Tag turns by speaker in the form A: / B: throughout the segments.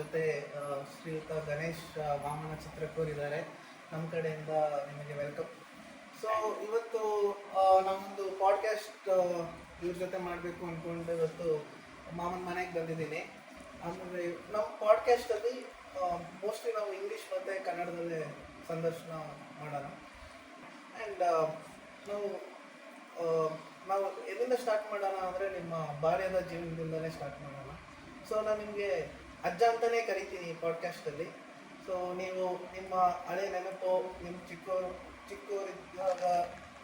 A: ಜೊತೆ ಶ್ರೀಯುತ ಗಣೇಶ್ ವಾಮನ ಚಿತ್ರಕೂರಿದ್ದಾರೆ. ನಮ್ಮ ಕಡೆಯಿಂದ ನಿಮಗೆ ವೆಲ್ಕಮ್. ಸೊ ಇವತ್ತು ನಾವೊಂದು ಪಾಡ್ಕ್ಯಾಸ್ಟ್ ಇವ್ರ ಜೊತೆ ಮಾಡಬೇಕು ಅಂದ್ಕೊಂಡು ಇವತ್ತು ಮಾಮನ ಮನೆಗೆ ಬಂದಿದ್ದೀನಿ. ಅಂದರೆ ನಮ್ಮ ಪಾಡ್ಕ್ಯಾಸ್ಟಲ್ಲಿ ಮೋಸ್ಟ್ಲಿ ನಾವು ಇಂಗ್ಲೀಷ್ ಮತ್ತು ಕನ್ನಡದಲ್ಲೇ ಸಂದರ್ಶನ ಮಾಡೋಣ. ಆ್ಯಂಡ್ ನಾವು ನಾವು ಎಲ್ಲಿಂದ ಸ್ಟಾರ್ಟ್ ಮಾಡೋಣ ಅಂದರೆ ನಿಮ್ಮ ಬಾಲ್ಯದ ಜೀವನದಿಂದಲೇ ಸ್ಟಾರ್ಟ್ ಮಾಡೋಣ. ಸೊ ನಾನು ನಿಮಗೆ ಅಜ್ಜ ಅಂತಲೇ ಕರಿತೀನಿ ಈ ಪಾಡ್ಕಾಸ್ಟಲ್ಲಿ. ಸೊ ನೀವು ನಿಮ್ಮ ಹಳೆ ನೆನಪು, ನಿಮ್ಮ ಚಿಕ್ಕವರಿದ್ದಾಗ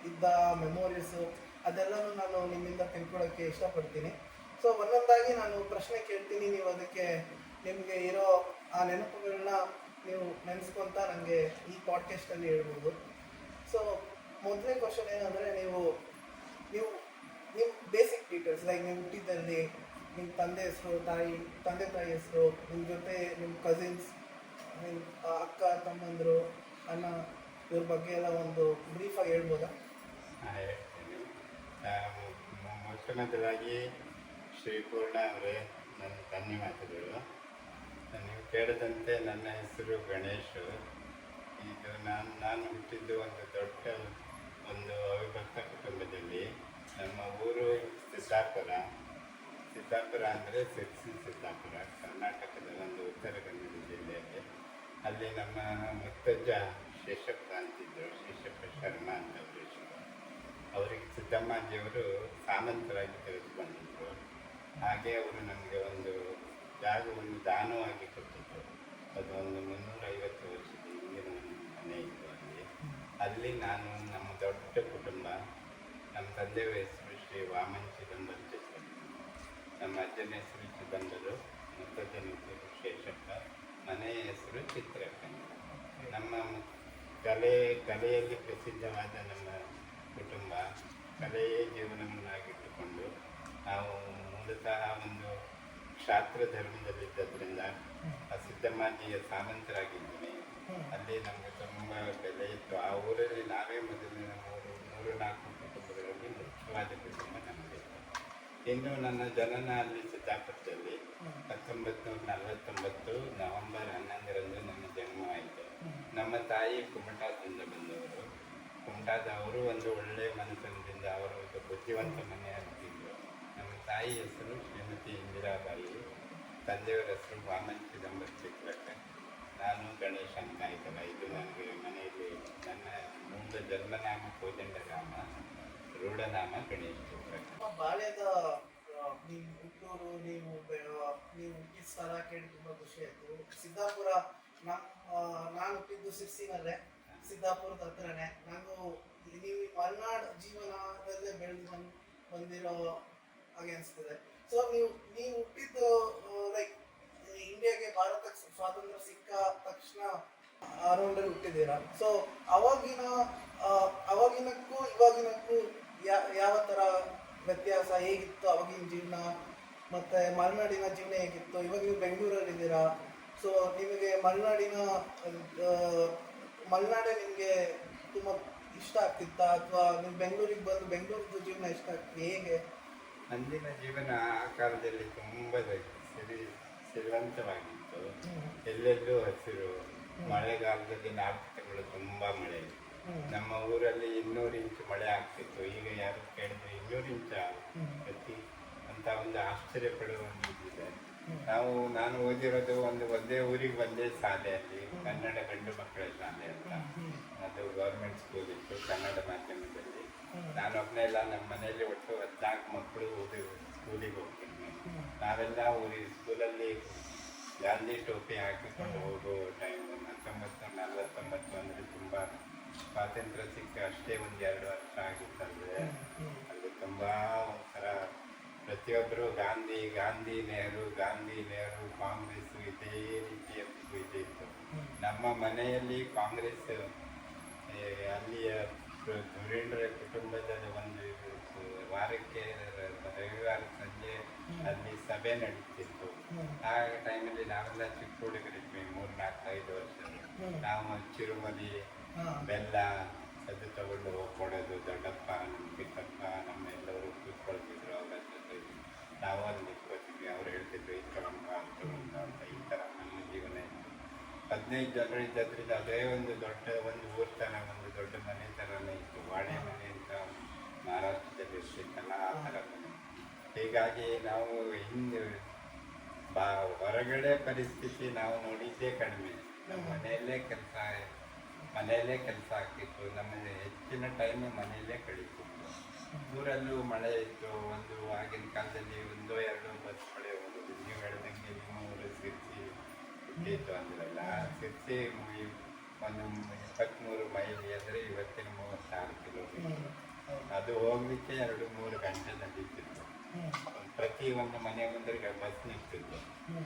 A: ಇದ್ದ ಮೆಮೊರೀಸು ಅದೆಲ್ಲನೂ ನಾನು ನಿಮ್ಮಿಂದ ತಿಳ್ಕೊಳ್ಳೋಕ್ಕೆ ಇಷ್ಟಪಡ್ತೀನಿ. ಸೊ ಒಂದೊಂದಾಗಿ ನಾನು ಪ್ರಶ್ನೆ ಕೇಳ್ತೀನಿ, ನೀವು ಅದಕ್ಕೆ ನಿಮಗೆ ಇರೋ ಆ ನೆನಪುಗಳನ್ನ ನೀವು ನೆನೆಸ್ಕೊತ ನನಗೆ ಈ ಪಾಡ್ಕಾಸ್ಟಲ್ಲಿ ಹೇಳ್ಬೋದು. ಸೊ ಮೊದಲನೇ ಕ್ವಶನ್ ಏನಂದರೆ, ನೀವು ನಿಮ್ಮ ಬೇಸಿಕ್ ಡೀಟೇಲ್ಸ್, ಲೈಕ್ ನೀವು ಹುಟ್ಟಿದ್ದಲ್ಲಿ ನಿಮ್ಮ ತಂದೆ ಹೆಸರು, ತಂದೆ ತಾಯಿ ಹೆಸರು, ನಿಮ್ಮ ಜೊತೆ ನಿಮ್ಮ ಕಸಿನ್ಸ್, ನಿಮ್ಮ ಅಕ್ಕ ತಮ್ಮಂದರು, ಅಣ್ಣ, ಇವ್ರ ಬಗ್ಗೆ ಎಲ್ಲ ಒಂದು ಬ್ರೀಫಾಗಿ ಹೇಳ್ಬೋದಾ?
B: ಹೇಳ್ತೀನಿ. ಮೊದಲನೇದಾಗಿ ಶ್ರೀಪೂರ್ಣ ಅವರೇ, ನನ್ನ ತಂದೆ ಮಾತುಗಳು. ನೀವು ಕೇಳಿದಂತೆ ನನ್ನ ಹೆಸರು ಗಣೇಶ್. ಇದು ನಾನು ಹುಟ್ಟಿದ್ದು ಒಂದು ದೊಡ್ಡ ಅವಿಭಕ್ತ ಕುಟುಂಬದಲ್ಲಿ. ನಮ್ಮ ಊರು ಸಿದ್ದಾಪುರ ಅಂದರೆ ಸಿದ್ದಾಪುರ, ಕರ್ನಾಟಕದ ಒಂದು ಉತ್ತರ ಕನ್ನಡ ಜಿಲ್ಲೆಯಲ್ಲಿ. ಅಲ್ಲಿ ನಮ್ಮ ಮುತ್ತಜ್ಜ ಶೇಷಪ್ಪ ಅಂತಿದ್ದರು, ಶೇಷಪ್ಪ ಶರ್ಮಾ ಅಂತ ಅವರಿಗೆ ಸಿದ್ದಮ್ಮಾಜಿಯವರು ಸಾಮಂತರಾಗಿ ತೆಗೆದುಕೊಂಡಿದ್ದರು. ಹಾಗೆ ಅವರು ನಮಗೆ ಒಂದು ಜಾಗವನ್ನು ದಾನವಾಗಿ ಕೊಟ್ಟಿದ್ದರು. ಅದು ಒಂದು 350 ವರ್ಷದ ಹಿಂದಿನ ಮನೆ ಇತ್ತು ಅಲ್ಲಿ ನಾನು, ನಮ್ಮ ದೊಡ್ಡ ಕುಟುಂಬ, ನಮ್ಮ ತಂದೆಯ ಹೆಸರು ಶ್ರೀ ವಾಮನ್ ಚಿದಂಬರ ಜೊತೆ, ನಮ್ಮ ಅಜ್ಜನ ಹೆಸರು ಚಿದಂಬರು, ಮುತ್ತಜ್ಜನ ಹೆಸರು ಶೇಷಪ್ಪ, ಮನೆಯ ಹೆಸರು ಚಿತ್ರಕನ್ಯ. ನಮ್ಮ ಕಲೆಯಲ್ಲಿ ಪ್ರಸಿದ್ಧವಾದ ನಮ್ಮ ಕುಟುಂಬ ಕಲೆಯೇ ಜೀವನವನ್ನಾಗಿಟ್ಟುಕೊಂಡು ನಾವು ಮೂಲತಃ ಒಂದು ಕ್ಷಾತ್ರ ಧರ್ಮದಲ್ಲಿದ್ದರಿಂದ ಸಿದ್ದಮ್ಮಾಜಿಯ ಸಾಮಂತರಾಗಿದ್ದೀನಿ. ಅಲ್ಲಿ ನಮಗೆ ತುಂಬ ಬೆಲೆ ಇತ್ತು. ಆ ಊರಲ್ಲಿ ನಾವೇ ಮೊದಲಿನ 3-4 ಕುಟುಂಬಗಳಲ್ಲಿ ಮುಖ್ಯವಾದ ಕುಟುಂಬ ನಮಗೆ. ಇನ್ನು ನನ್ನ ಜನನ ಅಲ್ಲಿ ಸಿದ್ದಾಪುರದಲ್ಲಿ 1949 ನವೆಂಬರ್ 11ರಂದು ನನ್ನ ಜನ್ಮವಾಯಿತು. ನಮ್ಮ ತಾಯಿ ಕುಮಟಾದಿಂದ ಬಂದವರು. ಕುಮಟಾದವರು ಒಂದು ಒಳ್ಳೆಯ ಮನೆತನದಿಂದ, ಅವರು ಒಂದು ಬುದ್ಧಿವಂತ ಮನೆಯಾಗಿದ್ದರು. ನಮ್ಮ ತಾಯಿ ಹೆಸರು ಶ್ರೀಮತಿ ಇಂದಿರಾಬಾಯಿ, ತಂದೆಯವರ ಹೆಸರು ವಾಮನ್ ಚಿದಂಬರ ಚಿತ್ರಕ, ನಾನು ಗಣೇಶ್ ಅಂತ ಆಯ್ತಲ್ಲ. ಇದು ನನಗೆ ಮನೆಯಲ್ಲಿ ನನ್ನ ಮೂಲ ಜನ್ಮನಾಮ ಕೋದಂಡರಾಮ, ರೂಢನಾಮ ಗಣೇಶ್ ಚಿತ್ರಕ.
A: ಬಾಲ್ಯದ ನೀವು ಹುಟ್ಟೂರು, ನೀವು ಹುಟ್ಟಿದ ಸ್ಥಳ ಕೇಳಿ ತುಂಬ ಖುಷಿ ಆಯಿತು. ಸಿದ್ದಾಪುರ, ನಾನು ಹುಟ್ಟಿದ್ದು ಸಿರ್ಸಿನಲ್ಲೇ, ಸಿದ್ದಾಪುರದ ಹತ್ರನೇ. ನೀವು ಮಲೆನಾಡು ಜೀವನದಲ್ಲೇ ಬೆಳೆದು ಬಂದಿರೋ ಹಾಗೆ ಅನಿಸ್ತದೆ. ಸೊ ನೀವು ಹುಟ್ಟಿದ್ದು ಲೈಕ್ ಇಂಡಿಯಾಗೆ, ಭಾರತಕ್ಕೆ ಸ್ವಾತಂತ್ರ್ಯ ಸಿಕ್ಕ ತಕ್ಷಣ ಅರೌಂಡಲ್ಲಿ ಹುಟ್ಟಿದ್ದೀರಾ. ಸೊ ಅವಾಗಿನಕ್ಕೂ ಇವಾಗಿನಕ್ಕೂ ಯಾವ ಥರ ವ್ಯತ್ಯಾಸ, ಹೇಗಿತ್ತು ಅವಾಗಿನ ಜೀವನ, ಮತ್ತು ಮಲೆನಾಡಿನ ಜೀವನ ಹೇಗಿತ್ತು? ಇವಾಗ ನೀವು ಬೆಂಗಳೂರಲ್ಲಿದ್ದೀರಾ. ಸೊ ನಿಮಗೆ ಮಲೆನಾಡೇ ನಿಮಗೆ ತುಂಬ ಇಷ್ಟ ಆಗ್ತಿತ್ತಾ, ಅಥವಾ ನೀವು ಬೆಂಗಳೂರಿಗೆ ಬಂದು ಬೆಂಗಳೂರಿನ ಜೀವನ ಇಷ್ಟ ಆಗ್ತದೆ? ಹೇಗೆ
B: ಅಂದಿನ ಜೀವನ ಆ ಕಾಲದಲ್ಲಿ ತುಂಬ ಸಿರಿವಂತವಾಗಿತ್ತು. ಎಲ್ಲೆಲ್ಲೂ ಹಸಿರು, ಮಳೆಗಾಲದಲ್ಲಿ 4 ತಿಂಗಳು ತುಂಬ ಮಳೆ. ನಮ್ಮ ಊರಲ್ಲಿ 200 ಇಂಚು ಮಳೆ ಆಗ್ತಿತ್ತು. ಈಗ ಯಾರು ಕೇಳಿದ್ರೆ 200 ಇಂಚ ಪ್ರತಿ ಅಂತ ಒಂದು ಆಶ್ಚರ್ಯ ಪಡುವ ಒಂದು ಇದಿದೆ. ನಾನು ಓದಿರೋದು ಒಂದೇ ಊರಿಗೆ ಒಂದೇ ಶಾಲೆಯಲ್ಲಿ, ಕನ್ನಡ ಗಂಡು ಮಕ್ಕಳ ಶಾಲೆ ಅಂತ. ಅದು ಗೌರ್ಮೆಂಟ್ ಸ್ಕೂಲ್ ಇತ್ತು, ಕನ್ನಡ ಮಾಧ್ಯಮದಲ್ಲಿ. ನಾನು ಒಬ್ಬನೇ ಇಲ್ಲ, ನಮ್ಮ ಮನೆಯಲ್ಲಿ ಒಟ್ಟು 14 ಮಕ್ಕಳು ಸ್ಕೂಲಿಗೆ ಹೋಗ್ತೀನಿ. ನಾವೆಲ್ಲ ಸ್ಕೂಲಲ್ಲಿ ಗಾಂಧಿ ಟೋಪಿ ಹಾಕಿಕೊಂಡು ಹೋಗೋ ಟೈಮ್ 1949 ಅಂದರೆ ತುಂಬ ಸ್ವಾತಂತ್ರ್ಯ ಸಿಕ್ಕ ಅಷ್ಟೇ 1-2 ವರ್ಷ ಆಗಿತ್ತಂದರೆ ಅಲ್ಲಿ ತುಂಬ ಒಂಥರ ಪ್ರತಿಯೊಬ್ಬರು ಗಾಂಧಿ ನೆಹರು ಕಾಂಗ್ರೆಸ್ಸು ಇದೇ ರೀತಿಯ ಇದು ಇತ್ತು. ನಮ್ಮ ಮನೆಯಲ್ಲಿ ಕಾಂಗ್ರೆಸ್, ಅಲ್ಲಿಯ ಧುರೀಂದ್ರ ಕುಟುಂಬದ ಒಂದು ವಾರಕ್ಕೆ ರವಿವಾರ ಸಂಜೆ ಅಲ್ಲಿ ಸಭೆ ನಡೀತಿತ್ತು. ಆ ಟೈಮಲ್ಲಿ ನಾವೆಲ್ಲ ಚಿಕ್ಕ ಹುಡುಗರಿದ್ವಿ, 3-4-5 ವರ್ಷ. ನಾವು ಚಿರುಮಲಿ, ಬೆಲ್ಲ ಅದು ತಗೊಂಡು ಹೋಗ್ಕೊಡೋದು. ದೊಡ್ಡಪ್ಪ, ನಮ್ಮ ಚಿಕ್ಕಪ್ಪ, ನಮ್ಮೆಲ್ಲವರು ಕೂತ್ಕೊಳ್ತಿದ್ರು. ಅವರ ಜೊತೆ ನಾವು ಅಲ್ಲಿ ನಿಂತ್ಕೊತಿದ್ವಿ. ಅವ್ರು ಹೇಳ್ತಿದ್ರು ಈ ಥರ ಅಂತ ಈ ಥರ ನಮ್ಮ 15 ಜನರು ಇದ್ದದ್ರಿಂದ ಅದೇ ಒಂದು ದೊಡ್ಡ ಒಂದು ಊರ ಥರ ಒಂದು ದೊಡ್ಡ ಮನೆ ಥರನೇ ಇತ್ತು. ವಾಡೆ ಮನೆ ಅಂತ ಮಹಾರಾಷ್ಟ್ರದಲ್ಲಿ ಇರ್ತಿತ್ತಲ್ಲ ಆ ಥರ ಮನೆ. ಹೀಗಾಗಿ ನಾವು ಹಿಂದೆ ಹೊರಗಡೆ ಪರಿಸ್ಥಿತಿ ನಾವು ನೋಡಿದ್ದೇ ಕಡಿಮೆ. ನಮ್ಮ ಮನೆಯಲ್ಲೇ ಕೆಲಸ ಆಗ್ತಿತ್ತು. ನಮ್ಮ ಹೆಚ್ಚಿನ ಟೈಮು ಮನೆಯಲ್ಲೇ ಕಳೀತಿತ್ತು. ಊರಲ್ಲೂ ಮಳೆ ಇತ್ತು. ಒಂದು ಆಗಿನ ಕಾಲದಲ್ಲಿ 1-2 ಬಸ್ ಮಳೆ ಹೋಗೋದು. ನೀವು ಹೇಳ್ದಂಗೆ ನಿಮ್ಮ ಊರು ಸಿರ್ಸಿ ಇತ್ತು ಅಂದ್ರಲ್ಲ, ಸಿರ್ಸಿ ಒಂದು 23 ಮೈಲಿ ಅಂದರೆ ಇವತ್ತಿನ 36 ಕಿಲೋಮೀಟರ್. ಅದು ಹೋಗ್ಲಿಕ್ಕೆ 2-3 ಗಂಟೆ ನಡೀತಿತ್ತು. ಪ್ರತಿ ಒಂದು ಮನೆ ಮುಂದೆ ಬಸ್ ನಿಂತಿತ್ತು.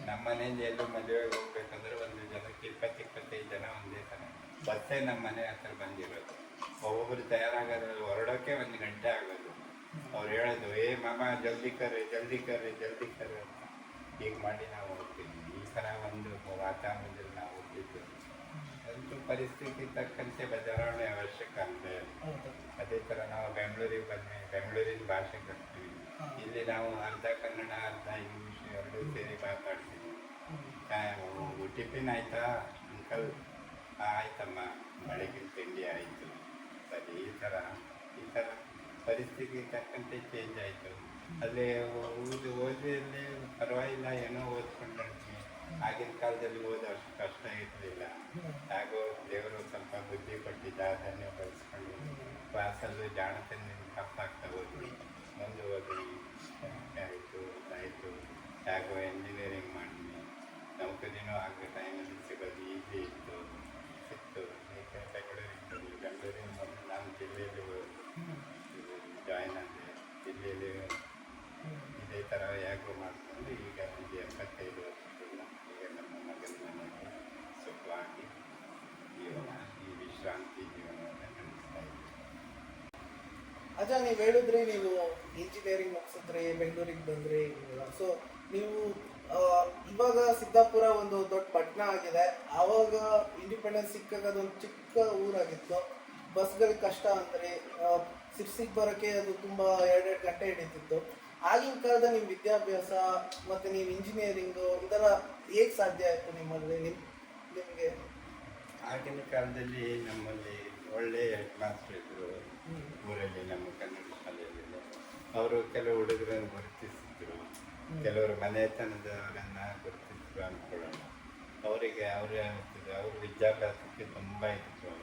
B: ನಮ್ಮ ಮನೆಯಲ್ಲಿ ಎಲ್ಲೂ ಮದುವೆಗೆ ಹೋಗ್ಬೇಕಂದ್ರೆ ಒಂದು ಜನಕ್ಕೆ 20-25 ಜನ ಒಂದೇ ಥರ ಬಸ್ಸೇ ನಮ್ಮ ಮನೆ ಹತ್ರ ಬಂದಿರೋದು. ಒಬ್ಬೊಬ್ರು ತಯಾರಾಗೋದ್ರಲ್ಲಿ ಹೊರಡೋಕ್ಕೆ 1 ಗಂಟೆ ಆಗೋದು. ಅವ್ರು ಹೇಳೋದು, ಏ ಮಾಮ ಜಲ್ದಿ ಕರ್ರಿ ಅಂತ. ಹೀಗೆ ಮಾಡಿ ನಾವು ಹೋಗ್ತಿದ್ವಿ. ಈ ಥರ ಒಂದು ವಾತಾವರಣದಲ್ಲಿ ನಾವು ಹೋಗ್ತಿದ್ವಿ. ಅಂತೂ ಪರಿಸ್ಥಿತಿ ತಕ್ಕಂತೆ ಬದಲಾವಣೆ ಅವಶ್ಯಕ ಅಂತ. ಅದೇ ಥರ ನಾವು ಬೆಂಗಳೂರಿಗೆ ಬಂದ್ವಿ. ಬೆಂಗಳೂರಿನ ಭಾಷೆ ಕಲ್ತೀವಿ. ಇಲ್ಲಿ ನಾವು ಅರ್ಧ ಕನ್ನಡ ಅರ್ಧ ಇಂಗ್ಲೀಷ್ ಎರಡೂ ಸೇರಿ ಮಾತಾಡ್ತೀವಿ. ಟಿಫಿನ್ ಆಯ್ತಾ ಅಂಕಲ್? ಆಯ್ತಮ್ಮ, ಬೆಳಗಿನ ತಿಂಡಿ ಆಯಿತು. ಸರಿ, ಈ ಥರ ಪರಿಸ್ಥಿತಿ ತಕ್ಕಂತೆ ಚೇಂಜ್ ಆಯಿತು. ಅಲ್ಲೇ ಓದಿಯಲ್ಲಿ ಪರವಾಗಿಲ್ಲ, ಏನೋ ಓದ್ಕೊಂಡಿರ್ತೀವಿ. ಆಗಿನ ಕಾಲದಲ್ಲಿ ಓದೋಷ್ಟು ಕಷ್ಟ ಇರಲಿಲ್ಲ. ಹಾಗೋ ದೇವರು ಸ್ವಲ್ಪ ಬುದ್ಧಿ ಕೊಟ್ಟಿದ್ದ, ಅದನ್ನೇ ಬಳಸ್ಕೊಂಡು ಕ್ಲಾಸಲ್ಲೂ ಜಾಣತನ ತಪ್ಪಾಗ್ತಾ ಹೋದ್ವಿ. ಮುಂದೆ ಓದಿ ಆಯಿತು. ಹೇಗೋ ಎಂಜಿನಿಯರಿಂಗ್ ಮಾಡಿದ್ವಿ. ನೌಕರಿನೂ ಆಗೋ ಟೈಮಲ್ಲಿ ಸಿಗೋದು ಈಸಿ ಇತ್ತು. ಸಿಕ್ತು. ಬೆಂಗಳೂರಿನ ಮೊದಲು ನಾನು ಜಿಲ್ಲೆಯಲ್ಲಿ ಜಾಯ್ನ್ ಆದೆ. ಜಿಲ್ಲೆಯಲ್ಲಿ ಇದೇ ಥರ ಹೇಗೋ ಮಾಡಿಕೊಂಡು ಈಗ ನನಗೆ 75 ವರ್ಷದಿಂದ ಈಗ ನಮ್ಮ ಮಗನ ಮನೆಯಲ್ಲಿ ಸುಖವಾಗಿ ಈ ವಿಶ್ರಾಂತಿ ಜೀವನವನ್ನು ನಡೆಸ್ತಾ ಇದ್ದೀವಿ.
A: ಅಜ್ಜ, ನೀವು ಹೇಳಿದ್ರಿ ನೀವು ಇಂಜಿನಿಯರಿಂಗ್ ಮುಗಿಸಿದ್ರಿ, ಬೆಂಗಳೂರಿಗೆ ಬಂದ್ರಿ. ಸೊ ನೀವು ಇವಾಗ ಸಿದ್ದಾಪುರ ಒಂದು ದೊಡ್ಡ ಪಟ್ಟಣ ಆಗಿದೆ. ಆವಾಗ ಇಂಡಿಪೆಂಡೆನ್ಸ್ ಸಿಕ್ಕಾಗ ಅದೊಂದು ಚಿಕ್ಕ ಊರಾಗಿತ್ತು. ಬಸ್ಗಳಿಗೆ ಕಷ್ಟ ಅಂದರೆ ಸಿರ್ಸಿಗೆ ಬರೋಕ್ಕೆ ಅದು ತುಂಬ 2 ಗಂಟೆ ಹಿಡಿತಿತ್ತು. ಆಗಿನ ಕಾಲದ ನಿಮ್ಮ ವಿದ್ಯಾಭ್ಯಾಸ ಮತ್ತು ನೀವು ಇಂಜಿನಿಯರಿಂಗು ಇದೆಲ್ಲ ಹೇಗೆ ಸಾಧ್ಯ ಆಯಿತು ನಿಮಗೆ?
B: ಆಗಿನ ಕಾಲದಲ್ಲಿ ನಮ್ಮಲ್ಲಿ ಒಳ್ಳೆಯ ಹೆಡ್ ಮಾಸ್ಟರ್ ಇದ್ದರು ಊರಲ್ಲಿ, ನಮ್ಮ ಕನ್ನಡ ಶಾಲೆಯಲ್ಲಿ. ಅವರು ಕೆಲವು ಹುಡುಗರನ್ನು ಗುರುತಿಸಿದ್ರು, ಕೆಲವರು ಮನೆತನದವರನ್ನು ಗುರುತಿಸಿದ್ರು ಅಂದ್ಕೊಳ್ಳೋಣ. ಅವರಿಗೆ ಅವ್ರ ವಿದ್ಯಾಭ್ಯಾಸಕ್ಕೆ ತುಂಬ ಇತ್ತು.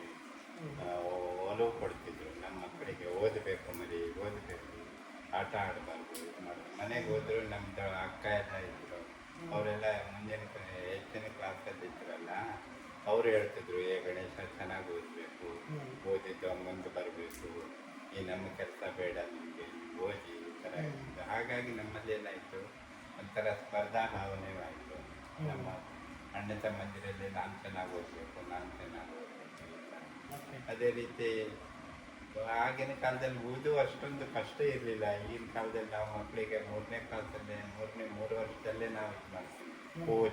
B: ಒಲವು ಕೊಡ್ತಿದ್ರು. ನಮ್ಮ ಮಕ್ಕಳಿಗೆ ಓದಬೇಕು, ಆಟ ಆಡಬಾರ್ದು, ಇದು ಮಾಡೋದು. ಮನೆಗೆ ಹೋದ್ರು ನಮ್ಮದು ಅಕ್ಕ ಎಲ್ಲ ಇದ್ದರು. ಅವರೆಲ್ಲ ಹೆಚ್ಚಿನ ಕ್ಲಾಸಲ್ಲಿ ಇದ್ರಲ್ಲ, ಅವರು ಹೇಳ್ತಿದ್ರು, ಗಣೇಶ ಚೆನ್ನಾಗಿ ಓದಬೇಕು, ಓದಿದ್ದು ಮುಂದೆ ಬರಬೇಕು, ಈ ನಮ್ಮ ಕೆಲಸ ಬೇಡ, ನಿಮಗೆ ಓದಿ, ಈ ಥರ ಇತ್ತು. ಹಾಗಾಗಿ ನಮ್ಮಲ್ಲಿ ಏನಾಯಿತು, ಒಂಥರ ಸ್ಪರ್ಧಾ ಭಾವನೆ ಆಯಿತು. ನಮ್ಮ ಅಣ್ಣ ತಮ್ಮಂದಿರಲ್ಲಿ ನಾನು ಚೆನ್ನಾಗಿ ಓದಬೇಕು ಅದೇ ರೀತಿ ಆಗಿನ ಕಾಲದಲ್ಲಿ ಓದು ಅಷ್ಟೊಂದು ಕಷ್ಟ ಇರಲಿಲ್ಲ. ಈಗಿನ ಕಾಲದಲ್ಲಿ ನಾವು ಮಕ್ಕಳಿಗೆ 3ನೇ ಕ್ಲಾಸಲ್ಲೇ 3 ವರ್ಷದಲ್ಲೇ ನಾವು ಇದು ಮಾಡ್ತೀವಿ.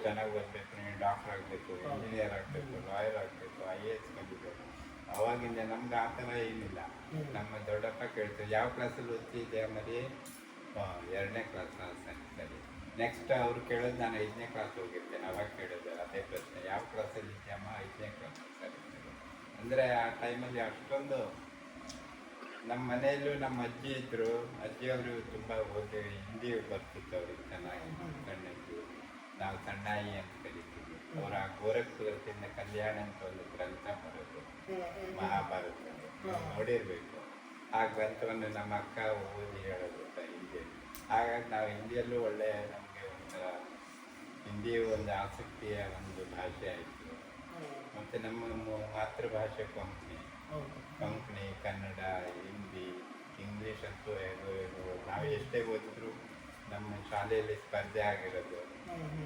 B: ಚೆನ್ನಾಗಿ ಓದಬೇಕು, ನೀವು ಡಾಕ್ಟರ್ ಆಗಬೇಕು, ಇಂಜಿನಿಯರ್ ಆಗಬೇಕು, ಲಾಯರ್ ಆಗಬೇಕು, IAS ಕಲಿಬೇಕು. ಅವಾಗಿಂದ ನಮ್ಗೆ ಆ ಥರ ಏನಿಲ್ಲ. ನಮ್ಮ ದೊಡ್ಡಪ್ಪ ಕೇಳ್ತೀವಿ, ಯಾವ ಕ್ಲಾಸಲ್ಲಿ ಓದ್ತಿದ್ದೆ ಮರಿ? 2ನೇ ಕ್ಲಾಸ್. ಸರಿ. ನೆಕ್ಸ್ಟ್ ಅವ್ರು ಕೇಳೋದು, ನಾನು 5ನೇ ಕ್ಲಾಸ್ ಹೋಗಿರ್ತೇನೆ. ಅವಾಗ ಕೇಳೋದು ಅದೇ ಪ್ರಶ್ನೆ, ಯಾವ ಕ್ಲಾಸಲ್ಲಿ ಇದೆಯಮ್ಮ? 5ನೇ ಕ್ಲಾಸ್. ಸರಿ. ಅಂದರೆ ಆ ಟೈಮಲ್ಲಿ ಅಷ್ಟೊಂದು ನಮ್ಮ ಮನೆಯಲ್ಲೂ ನಮ್ಮ ಅಜ್ಜಿ ಇದ್ದರು. ಅಜ್ಜಿಯವರು ತುಂಬ ಓದಿ, ಹಿಂದಿ ಬರ್ತಿತ್ತು ಅವ್ರಿಗೆ ಚೆನ್ನಾಗಿ. ಸಣ್ಣದ್ದು ನಾವು ಸಣ್ಣಾಯಿ ಅಂತ ಕರಿತೀವಿ. ಅವರ ಗೋರಖ್ಪುರದಿಂದ ಕಲ್ಯಾಣ ಅಂತ ಒಂದು ಗ್ರಂಥ ಬರೋದು, ಮಹಾಭಾರತ ನೋಡಿರಬೇಕು. ಆ ಗ್ರಂಥವನ್ನು ನಮ್ಮ ಅಕ್ಕ ಓದಿ ಹೇಳೋದು ಹಿಂದಿಯಲ್ಲಿ. ಹಾಗಾಗಿ ನಾವು ಹಿಂದಿಯಲ್ಲೂ ಒಳ್ಳೆಯ ನಮಗೆ ಒಂಥರ ಹಿಂದಿ ಒಂದು ಆಸಕ್ತಿಯ ಒಂದು ಭಾಷೆ ಆಯಿತು. ಮತ್ತು ನಮ್ಮ ಮಾತೃಭಾಷೆ ಕೊಂಕಣಿ, ಕನ್ನಡ, ಹಿಂದಿ, ಇಂಗ್ಲೀಷ್ ಅಂತೂ ನಾವು ಎಷ್ಟೇ ಓದಿದ್ರು ನಮ್ಮ ಶಾಲೆಯಲ್ಲಿ ಸ್ಪರ್ಧೆ ಆಗಿರೋದು.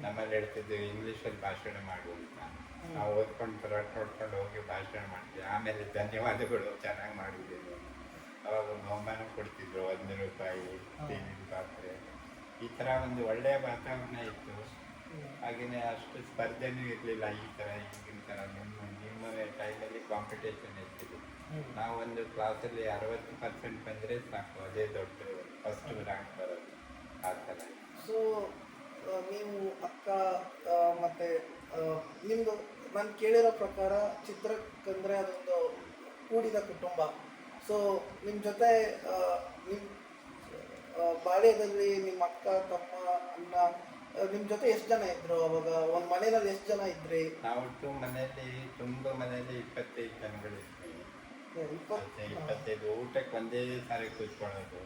B: ನಮ್ಮಲ್ಲಿ ಹೇಳ್ತಿದ್ದು ಇಂಗ್ಲೀಷಲ್ಲಿ ಭಾಷಣ ಮಾಡುವಂತ. ನಾವು ಓದ್ಕೊಂಡು ನೋಡ್ಕೊಂಡು ಹೋಗಿ ಭಾಷಣ ಮಾಡ್ತೀವಿ. ಆಮೇಲೆ ಧನ್ಯವಾದಗಳು, ಚೆನ್ನಾಗಿ ಮಾಡಿದ್ದೀನಿ. ಅವಾಗ ಬಹುಮಾನ ಕೊಡ್ತಿದ್ರು, 1 ರೂಪಾಯಿ, ಸ್ಟೀಲಿನ ಪಾತ್ರೆ. ಈ ಥರ ಒಂದು ಒಳ್ಳೆಯ ವಾತಾವರಣ ಇತ್ತು. ಹಾಗೆಯೇ ಅಷ್ಟು ಸ್ಪರ್ಧೆನೂ ಇರಲಿಲ್ಲ ಈ ಥರ ಈಗಿನ ಥರ. ನಿಮ್ಮ ಟೈಮಲ್ಲಿ ಕಾಂಪಿಟೇಷನ್ ಇರ್ತಿತ್ತು. ನಾವೊಂದು ಕ್ಲಾಸಲ್ಲಿ 60% ಬಂದರೆ ಸಾಕು, ಅದೇ ದೊಡ್ಡ ಫಸ್ಟ್ ರ್ಯಾಂಕ್ ಬರೋದು ಆ ಥರ.
A: ಸೊ ನೀವು ಅಕ್ಕ ಮತ್ತು ನಿಮ್ಮದು ನಾನು ಕೇಳಿರೋ ಪ್ರಕಾರ ಚಿತ್ರಕ್ಕಂದರೆ ಅದೊಂದು ಕೂಡಿದ ಕುಟುಂಬ. ಸೊ ನಿಮ್ಮ ಜೊತೆ ನಿಮ್ಮ ಬಾಲ್ಯದಲ್ಲಿ ನಿಮ್ಮ ಅಕ್ಕ ತಮ್ಮ ಅಣ್ಣ ನಿಮ್ಮ ಜೊತೆ ಎಷ್ಟು ಜನ ಇದ್ರು ಅವಾಗ? ಒಂದು ಮನೆಯಲ್ಲಿ ಎಷ್ಟು ಜನ ಇದ್ರಿ?
B: ನಾವು ಮನೆಯಲ್ಲಿ ಮನೆಯಲ್ಲಿ 25 ಜನಗಳಿದ್ವಿ. 25 ಊಟಕ್ಕೆ ಒಂದೇ ಸಾರಿ ಕೂತ್ಕೊಳ್ಳೋದು.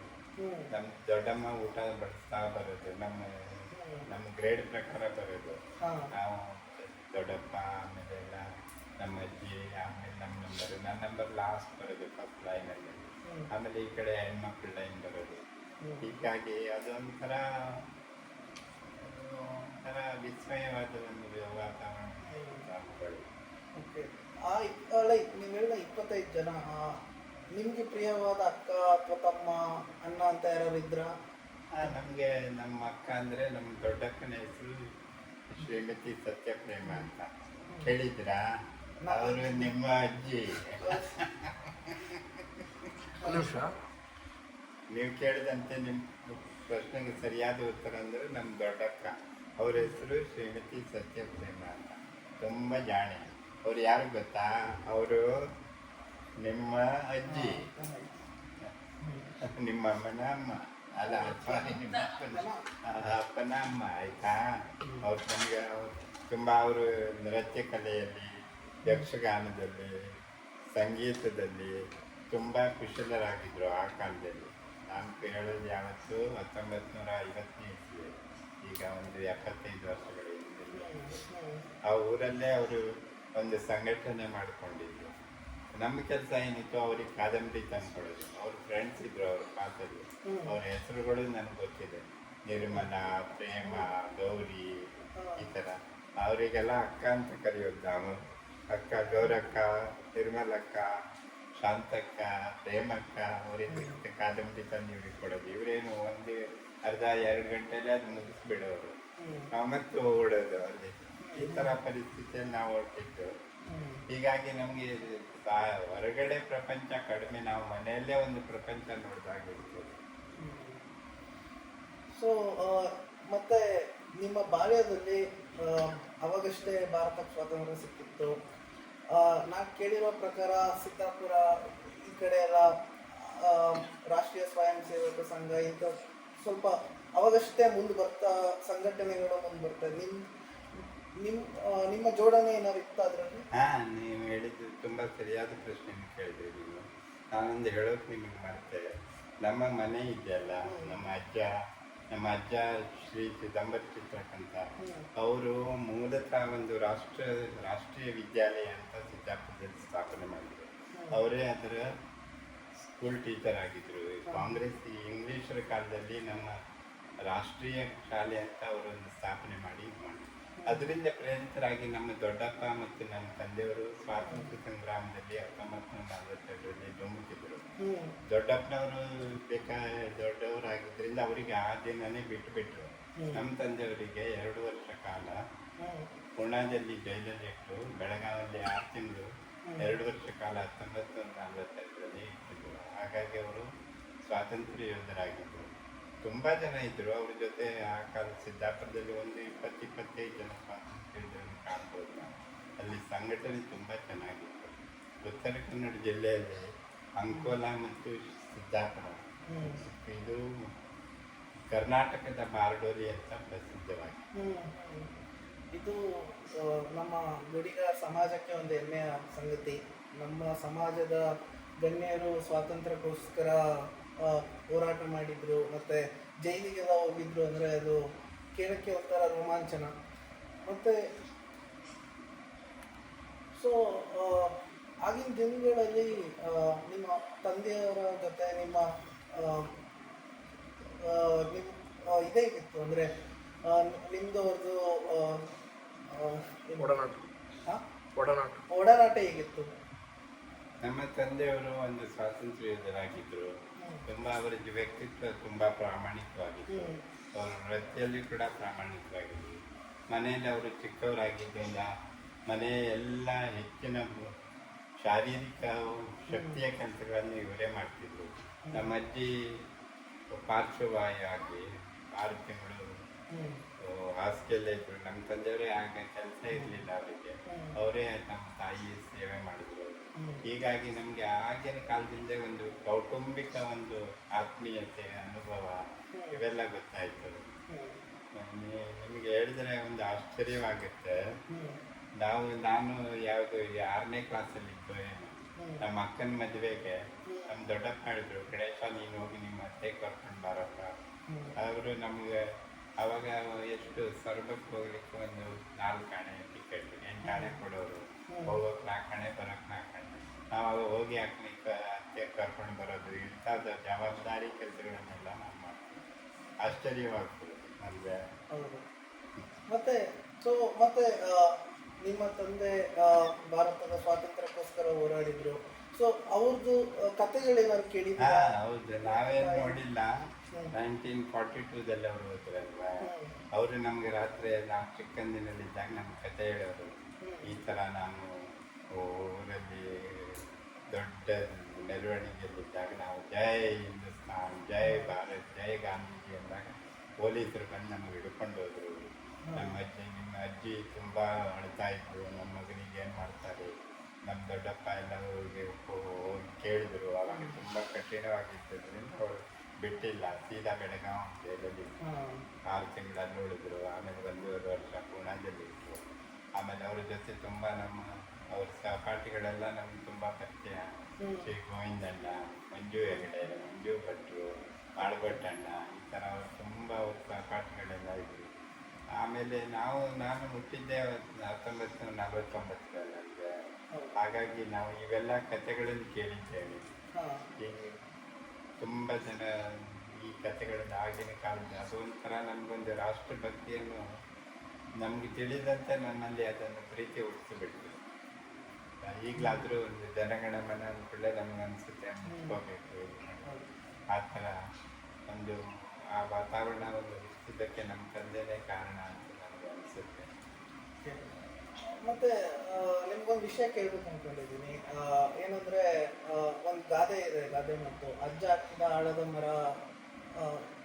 B: ನಮ್ಮ ದೊಡ್ಡಮ್ಮ ಊಟ ಬಡಿಸ್ತಾ ಬರೋದು, ನಮ್ಮ ಗ್ರೇಡ್ ಪ್ರಕಾರ ಬರೋದು. ನಾವು ದೊಡ್ಡಪ್ಪ, ಆಮೇಲೆ ಎಲ್ಲ ನಮ್ಮ ಅಜ್ಜಿ, ಆಮೇಲೆ ನನ್ನ ನಂಬರ್ ಲಾಸ್ಟ್ ಬರೋದು ಫಸ್ಟ್ ಲೈನಲ್ಲಿ. ಆಮೇಲೆ ಈ ಕಡೆ ಹೆಣ್ಮಕ್ಳ ಲೈನ್ ಬರೋದು. ಹೀಗಾಗಿ ಅದೊಂಥರ ವಿಸ್ಮಯವಾದ ಒಂದು ವಾತಾವರಣ.
A: ಓಕೆ. ಲೈಕ್ ನೀವು ಹೇಳಿದ 25 ಜನ, ನಿಮಗೆ ಪ್ರಿಯವಾದ ಅಕ್ಕ ಅಥವಾ ತಮ್ಮ ಅಣ್ಣ ಅಂತ ಯಾರು ಇದ್ರ?
B: ನಮಗೆ ನಮ್ಮ ಅಕ್ಕ ಅಂದರೆ ನಮ್ಮ ದೊಡ್ಡಕ್ಕನ ಹೆಸರು ಶ್ರೀಮತಿ ಸತ್ಯಪ್ರೇಮ ಅಂತ. ಕೇಳಿದ್ರಾ? ಅವರು ನಿಮ್ಮ ಅಜ್ಜಿ. ನೀವು ಕೇಳಿದಂತೆ ನಿಮ್ಮ ಪ್ರಶ್ನೆಗೆ ಸರಿಯಾದ ಉತ್ತರ ಅಂದರೆ ನಮ್ಮ ದೊಡ್ಡಕ್ಕ. ಅವ್ರ ಹೆಸರು ಶ್ರೀಮತಿ ಸತ್ಯಪ್ರೇಮ ಅಂತ. ತುಂಬ ಜಾಣೆ. ಅವ್ರು ಯಾರು ಗೊತ್ತಾ? ಅವರು ನಿಮ್ಮ ಅಜ್ಜಿ, ನಿಮ್ಮ ಅಮ್ಮನ ಅಮ್ಮ. ಅಲ್ಲ, ನಿಮ್ಮ ಅಪ್ಪನ ಅಮ್ಮ. ಆಯಿತಾ? ಅವ್ರು ನಮಗೆ ತುಂಬ ಅವರು ನೃತ್ಯ ಕಲೆಯಲ್ಲಿ, ಯಕ್ಷಗಾನದಲ್ಲಿ, ಸಂಗೀತದಲ್ಲಿ ತುಂಬ ಕುಶಲರಾಗಿದ್ದರು ಆ ಕಾಲದಲ್ಲಿ. ನಾನು ಹೇಳೋದು ಯಾವತ್ತು 1950ನೇ ಇಸ್ವಿ, ಈಗ ಒಂದು 75 ವರ್ಷಗಳ ಹಿಂದೆ. ಆ ಊರಲ್ಲೇ ಅವರು ಒಂದು ಸಂಘಟನೆ ಮಾಡಿಕೊಂಡಿದ್ರು. ನಮ್ಮ ಕೆಲಸ ಏನಿತ್ತು, ಅವ್ರಿಗೆ ಕಾದಂಬರಿ ತಂದ್ಕೊಡೋದು. ಅವ್ರ ಫ್ರೆಂಡ್ಸ್ ಇದ್ರು ಅವ್ರ ಪಾತ್ರದಲ್ಲಿ. ಅವ್ರ ಹೆಸರುಗಳು ನನಗೆ ಗೊತ್ತಿದೆ. ನಿರ್ಮಲಾ, ಪ್ರೇಮ, ಗೌರಿ, ಈ ಥರ. ಅವರಿಗೆಲ್ಲ ಅಕ್ಕ ಅಂತ ಕರೆಯೋದು ನಾವು. ಅಕ್ಕ ಗೌರಕ್ಕ, ನಿರ್ಮಲಕ್ಕ, ಶಾಂತಕ್ಕ, ಪ್ರೇಮಕ್ಕ, ಅವರಿಗೆ ಕಾದಂಬರಿ ತಂದು ಇವ್ರಿಗೆ ಕೊಡೋದು. ಇವರೇನು ಒಂದು ಅರ್ಧ 2 ಗಂಟೆಯಲ್ಲಿ ಅದು ಮುಗಿಸ್ಬಿಡೋರು. ನಾವು ಮತ್ತೆ ಓಡೋದು ಅಲ್ಲಿ. ಈ ಥರ ಪರಿಸ್ಥಿತಿಯಲ್ಲಿ ನಾವು ಹೊರಟಿದ್ದು. ಹೀಗಾಗಿ ನಮಗೆ ಹೊರಗಡೆ ಪ್ರಪಂಚ ಕಡಿಮೆ, ನಾವು ಮನೆಯಲ್ಲೇ ಒಂದು ಪ್ರಪಂಚ ನೋಡಿದಾಗಿರ್ತದೆ.
A: ಸೊ ಮತ್ತೆ ನಿಮ್ಮ ಬಾಲ್ಯದಲ್ಲಿ ಅವಾಗಷ್ಟೇ ಭಾರತಕ್ಕೆ ಸ್ವಾತಂತ್ರ್ಯ ಸಿಕ್ಕಿತ್ತು. ನಾನು ಕೇಳಿರೋ ಪ್ರಕಾರ ಸಿದ್ದಾಪುರ ಈ ಕಡೆ ಎಲ್ಲ ರಾಷ್ಟ್ರೀಯ ಸ್ವಯಂ ಸೇವಕ ಸಂಘ ಇಂಥ ಸ್ವಲ್ಪ ಅವಾಗಷ್ಟೇ ಮುಂದೆ ಬರ್ತಾ ಸಂಘಟನೆಗಳು ಮುಂದೆ ಬರ್ತದೆ. ನಿಮ್ಮ ಜೋಡಣೆ ಏನಾದ್ರು ಇತ್ತು ಅದರಲ್ಲಿ?
B: ನೀವು ಹೇಳಿದ್ದು ತುಂಬ ಸರಿಯಾದ ಪ್ರಶ್ನೆ ಕೇಳಿದ್ರಿ ನೀವು. ನಾನೊಂದು ಹೇಳೋಕೆ ನಿಮಗೆ ಮಾಡ್ತೆ. ನಮ್ಮ ಮನೆ ಇದೆಯಲ್ಲ, ನಮ್ಮ ಅಜ್ಜ ಶ್ರೀ ಚಿದಂಬರ ಚಿತ್ರಕ್ ಅಂತ. ಅವರು ಮೂಲತಃ ಒಂದು ರಾಷ್ಟ್ರೀಯ ವಿದ್ಯಾಲಯ ಅಂತ ಸಿದ್ದಾಪುರದಲ್ಲಿ ಸ್ಥಾಪನೆ ಮಾಡಿದರು. ಅವರೇ ಅದರ ಸ್ಕೂಲ್ ಟೀಚರ್ ಆಗಿದ್ದರು. ಕಾಂಗ್ರೆಸ್ ಇಂಗ್ಲೀಷರ ಕಾಲದಲ್ಲಿ ನಮ್ಮ ರಾಷ್ಟ್ರೀಯ ಶಾಲೆ ಅಂತ ಅವರೊಂದು ಸ್ಥಾಪನೆ ಮಾಡಿ ಅದರಿಂದ ಪ್ರೇರಿತರಾಗಿ ನಮ್ಮ ದೊಡ್ಡಪ್ಪ ಮತ್ತು ನನ್ನ ತಂದೆಯವರು ಸ್ವಾತಂತ್ರ್ಯ ಸಂಗ್ರಾಮದಲ್ಲಿ 1942ರಲ್ಲಿ ಧುಮುಕಿದ್ರು. ದೊಡ್ಡಪ್ಪನವರು ದೊಡ್ಡವರಾಗಿದ್ದರಿಂದ ಅವರಿಗೆ ಆ ದಿನನೇ ಬಿಟ್ಟುಬಿಟ್ರು. ನಮ್ಮ ತಂದೆಯವರಿಗೆ 2 ವರ್ಷ ಕಾಲ ಪುಣಾದಲ್ಲಿ ಜೈಲಲ್ಲಿ ಇಟ್ಟು, ಬೆಳಗಾವಿಯಲ್ಲಿ 6 ತಿಂಗಳು, 2 ವರ್ಷ ಕಾಲ 1942ರಲ್ಲಿ ಇಟ್ಟಿದ್ರು. ಹಾಗಾಗಿ ಅವರು ಸ್ವಾತಂತ್ರ್ಯ ಯೋಧರಾಗಿದ್ದರು. ತುಂಬ ಜನ ಇದ್ದರು ಅವ್ರ ಜೊತೆ. ಆ ಕಾಲ ಸಿದ್ದಾಪುರದಲ್ಲಿ ಒಂದು 20-25 ಜನ ಸ್ವಾತಂತ್ರ್ಯ ಯೋಧರನ್ನು ಕಾಣ್ಬೋದು ನಾವು. ಅಲ್ಲಿ ಸಂಘಟನೆ ತುಂಬ ಚೆನ್ನಾಗಿತ್ತು. ಉತ್ತರ ಕನ್ನಡ ಜಿಲ್ಲೆಯಲ್ಲಿ ಅಂಕೋಲಾ ಮತ್ತು ಸಿದ್ದಾಪುರ ಇದು ಕರ್ನಾಟಕದ ಬಾರ್ಡೋಲಿ ಅಂತ ಪ್ರಸಿದ್ಧವಾಗಿದೆ.
A: ಇದು ನಮ್ಮ ಗುಡಿಗ ಸಮಾಜಕ್ಕೆ ಒಂದು ಹೆಮ್ಮೆಯ ಸಂಗತಿ. ನಮ್ಮ ಸಮಾಜದ ಗಣ್ಯರು ಸ್ವಾತಂತ್ರ್ಯಕ್ಕೋಸ್ಕರ ಹೋರಾಟ ಮಾಡಿದ್ರು, ಮತ್ತು ಜೈಲಿಗೆಲ್ಲ ಹೋಗಿದ್ರು. ಅಂದರೆ ಅದು ಕೇಳಕ್ಕೆ ಒಂಥರ ರೋಮಾಂಚನ. ಮತ್ತು ಸೊ ಆಗಿನ ದಿನಗಳಲ್ಲಿ ನಿಮ್ಮ ತಂದೆಯವರ ಜೊತೆ ನಿಮ್ಮ ಇದೇ ಇತ್ತು, ಅಂದರೆ ನಿಮ್ಮದವ್ರದ್ದು ಓಡಾಟ ಹೇಗಿತ್ತು?
B: ನಮ್ಮ ತಂದೆಯವರು ಒಂದು ಸ್ವಾತಂತ್ರ್ಯ ಯೋಧರಾಗಿದ್ದರು. ತುಂಬ ಅವರ ವ್ಯಕ್ತಿತ್ವ ತುಂಬ ಪ್ರಾಮಾಣಿಕವಾಗಿತ್ತು. ಅವರ ವೃತ್ತಿಯಲ್ಲಿ ಕೂಡ ಪ್ರಾಮಾಣಿಕವಾಗಿದ್ದರು. ಮನೆಯಲ್ಲಿ ಅವರು ಚಿಕ್ಕವರಾಗಿದ್ದರಿಂದ ಮನೆಯ ಎಲ್ಲ ಹೆಚ್ಚಿನ ಶಾರೀರಿಕ ಶಕ್ತಿಯ ಕೆಲಸಗಳನ್ನು ಇವರೇ ಮಾಡ್ತಿದ್ರು. ನಮ್ಮ ಅಜ್ಜಿ ಪಾರ್ಶ್ವವಾಯು ಆಗಿ 6 ತಿಂಗಳು ಹಾಸಿಗೆಲ್ಲೇ ಇದ್ರು. ನಮ್ಮ ತಂದೆಯವರೇ ಆಗ ಕೆಲಸ ಇರಲಿಲ್ಲ ಅವರಿಗೆ. ಅವರೇ ನಮ್ಮ ತಾಯಿ ಸೇವೆ ಮಾಡಿದ್ರು. ಹೀಗಾಗಿ ನಮಗೆ ಆಗಿನ ಕಾಲದಿಂದ ಒಂದು ಕೌಟುಂಬಿಕ ಒಂದು ಆತ್ಮೀಯತೆ ಅನುಭವ ಇವೆಲ್ಲ ಗೊತ್ತಾಯ್ತು. ನಿಮಗೆ ಹೇಳಿದ್ರೆ ಒಂದು ಆಶ್ಚರ್ಯವಾಗುತ್ತೆ. ನಾನು ಯಾವುದು 6ನೇ ಕ್ಲಾಸಲ್ಲಿ ಇದ್ದು ಏನು, ನಮ್ಮ ಅಕ್ಕನ ಮದುವೆಗೆ ನಮ್ಮ ದೊಡ್ಡಪ್ಪ ಹೇಳಿದ್ರು, ಗಣೇಶ ನೀನು ಹೋಗಿ ನಿಮ್ಮ ಅತ್ತೆ ಕರ್ಕೊಂಡು ಬಾರಪ್ಪ. ಅವರು ನಮಗೆ ಅವಾಗ ಎಷ್ಟು ಸ್ವರ್ಗಕ್ಕೆ ಹೋಗ್ಲಿಕ್ಕೆ ಒಂದು 4 ಆಣೆ ಟಿಕೆಟ್, 8 ಆಣೆ ಕೊಡೋರು. ಹೋಗೋಕೆ 4 ಆಣೆ, ಬರೋಕೆ 4 ಆಣೆ. ನಾವು ಅವಾಗ ಹೋಗಿ ಹಾಕ್ಲಿಕ್ಕೆ ಅತ್ತೆ ಕರ್ಕೊಂಡು ಬರೋದು, ಇಂಥದ್ದು ಜವಾಬ್ದಾರಿ ಕೆಲಸಗಳನ್ನೆಲ್ಲ ನಾವು ಮಾಡ್ತೀವಿ. ಆಶ್ಚರ್ಯವಾಗ್ತದೆ ನಮಗೆ.
A: ಹೌದು. ಮತ್ತೆ ಮತ್ತೆ ನಿಮ್ಮ ತಂದೆ ಭಾರತದ ಸ್ವಾತಂತ್ರ್ಯಕ್ಕೋಸ್ಕರ ಹೋರಾಡಿದ್ರು. ಸೊ ಅವ್ರದ್ದು ಕಥೆಗಳೇನಾದ್ರು ಕೇಳಿದ್ದೀರಾ?
B: ಹೌದು, ನಾವೇನು ನೋಡಿಲ್ಲ. 1942ದಲ್ಲಿ ಅವರು ಹೋದ್ರಲ್ವಾ, ಅವರು ನಮ್ಗೆ ರಾತ್ರಿ ನಾವು ಚಿಕ್ಕಂದಿನಲ್ಲಿದ್ದಾಗ ನಮ್ಗೆ ಕತೆ ಹೇಳೋರು. ಈ ಥರ ನಾನು ಊರಲ್ಲಿ ದೊಡ್ಡ ಮೆರವಣಿಗೆಯಲ್ಲಿದ್ದಾಗ ನಾವು ಜೈ ಹಿಂದೂಸ್ತಾನ್, ಜೈ ಭಾರತ್, ಜೈ ಗಾಂಧೀಜಿ ಅಂದಾಗ ಪೊಲೀಸರು ಬಂದು ನಮಗೆ ಹಿಡ್ಕೊಂಡು ಹೋದ್ರು. ನಿಮ್ಮ ಅಜ್ಜಿ ತುಂಬ ಅಳ್ತಾ ಇದ್ರು, ನಮ್ಮ ಮಗನಿಗೆ ಏನು ಮಾಡ್ತಾರೆ. ನಮ್ಮ ದೊಡ್ಡಪ್ಪ ಎಲ್ಲ ಹೋಗಿ ಕೇಳಿದ್ರು. ಅವಾಗ ತುಂಬ ಕಠಿಣವಾಗಿದ್ದರಿಂದ ಅವರು ಬಿಟ್ಟಿಲ್ಲ. ಸೀದಾ ಬೆಳಗಾವಿ ಜೈಲಲ್ಲಿ 6 ತಿಂಗಳಲ್ಲಿ ಉಳಿದ್ರು. ಆಮೇಲೆ 1.5 ವರ್ಷ ಪೂನಾದಲ್ಲಿ ಇದ್ರು. ಆಮೇಲೆ ಅವ್ರ ಜೊತೆ ತುಂಬ ಅವ್ರ ಸಹಪಾಠಿಗಳೆಲ್ಲ ನಮ್ಗೆ ತುಂಬ ಪರಿಚಯ. ಶ್ರೀ ಗೋವಿಂದಣ್ಣ, ಮಂಜು ಹೆಗಡೆ, ಮಂಜು ಭಟ್ರು, ಬಾಳ್ಭಟ್ಟಣ್ಣ, ಈ ಥರ ಅವ್ರು ತುಂಬ ಅವ್ರ ಸಹಪಾಠಿಗಳೆಲ್ಲ ಇದ್ರು. ಆಮೇಲೆ ನಾನು ಹುಟ್ಟಿದ್ದೆ 1949 ನನಗೆ. ಹಾಗಾಗಿ ನಾವು ಇವೆಲ್ಲ ಕಥೆಗಳನ್ನು ಕೇಳಿದ್ದೇವೆ. ಈಗ ತುಂಬ ಜನ ಈ ಕಥೆಗಳನ್ನು ಆಗಿನ ಕಾಲದ ಅದೊಂಥರ ನಮಗೊಂದು ರಾಷ್ಟ್ರಭಕ್ತಿಯನ್ನು ನಮಗೆ ತಿಳಿದಂತೆ ನನ್ನಲ್ಲಿ ಅದನ್ನು ಪ್ರೀತಿ ಹುಟ್ಟಿಸಿಬಿಡ್ತು. ಈಗಲಾದರೂ ಒಂದು ಜನಗಣಮನ ಅಂದ್ಕೊಳ್ಳೆ ನಮ್ಗೆ ಅನಿಸುತ್ತೆ ಮುಚ್ಕೋಬೇಕು. ಆ ಥರ ಒಂದು ಆ ವಾತಾವರಣ ಒಂದು ಹುಟ್ಟಿದ್ದಕ್ಕೆ ನಮ್ಮ ತಂದೆನೇ ಕಾರಣ ಅಂತ ನನಗೆ ಅನಿಸುತ್ತೆ.
A: ಮತ್ತೆ ನಿಮ್ಗೊಂದು ವಿಷಯ ಕೇಳಬೇಕು ಅಂದ್ಕೊಂಡಿದ್ದೀನಿ. ಏನಂದ್ರೆ ಒಂದು ಗಾದೆ ಇದೆ, ಗಾದೆ ಮತ್ತು ಅಜ್ಜ ಹಾಕಿದ ಆಳದ ಮರ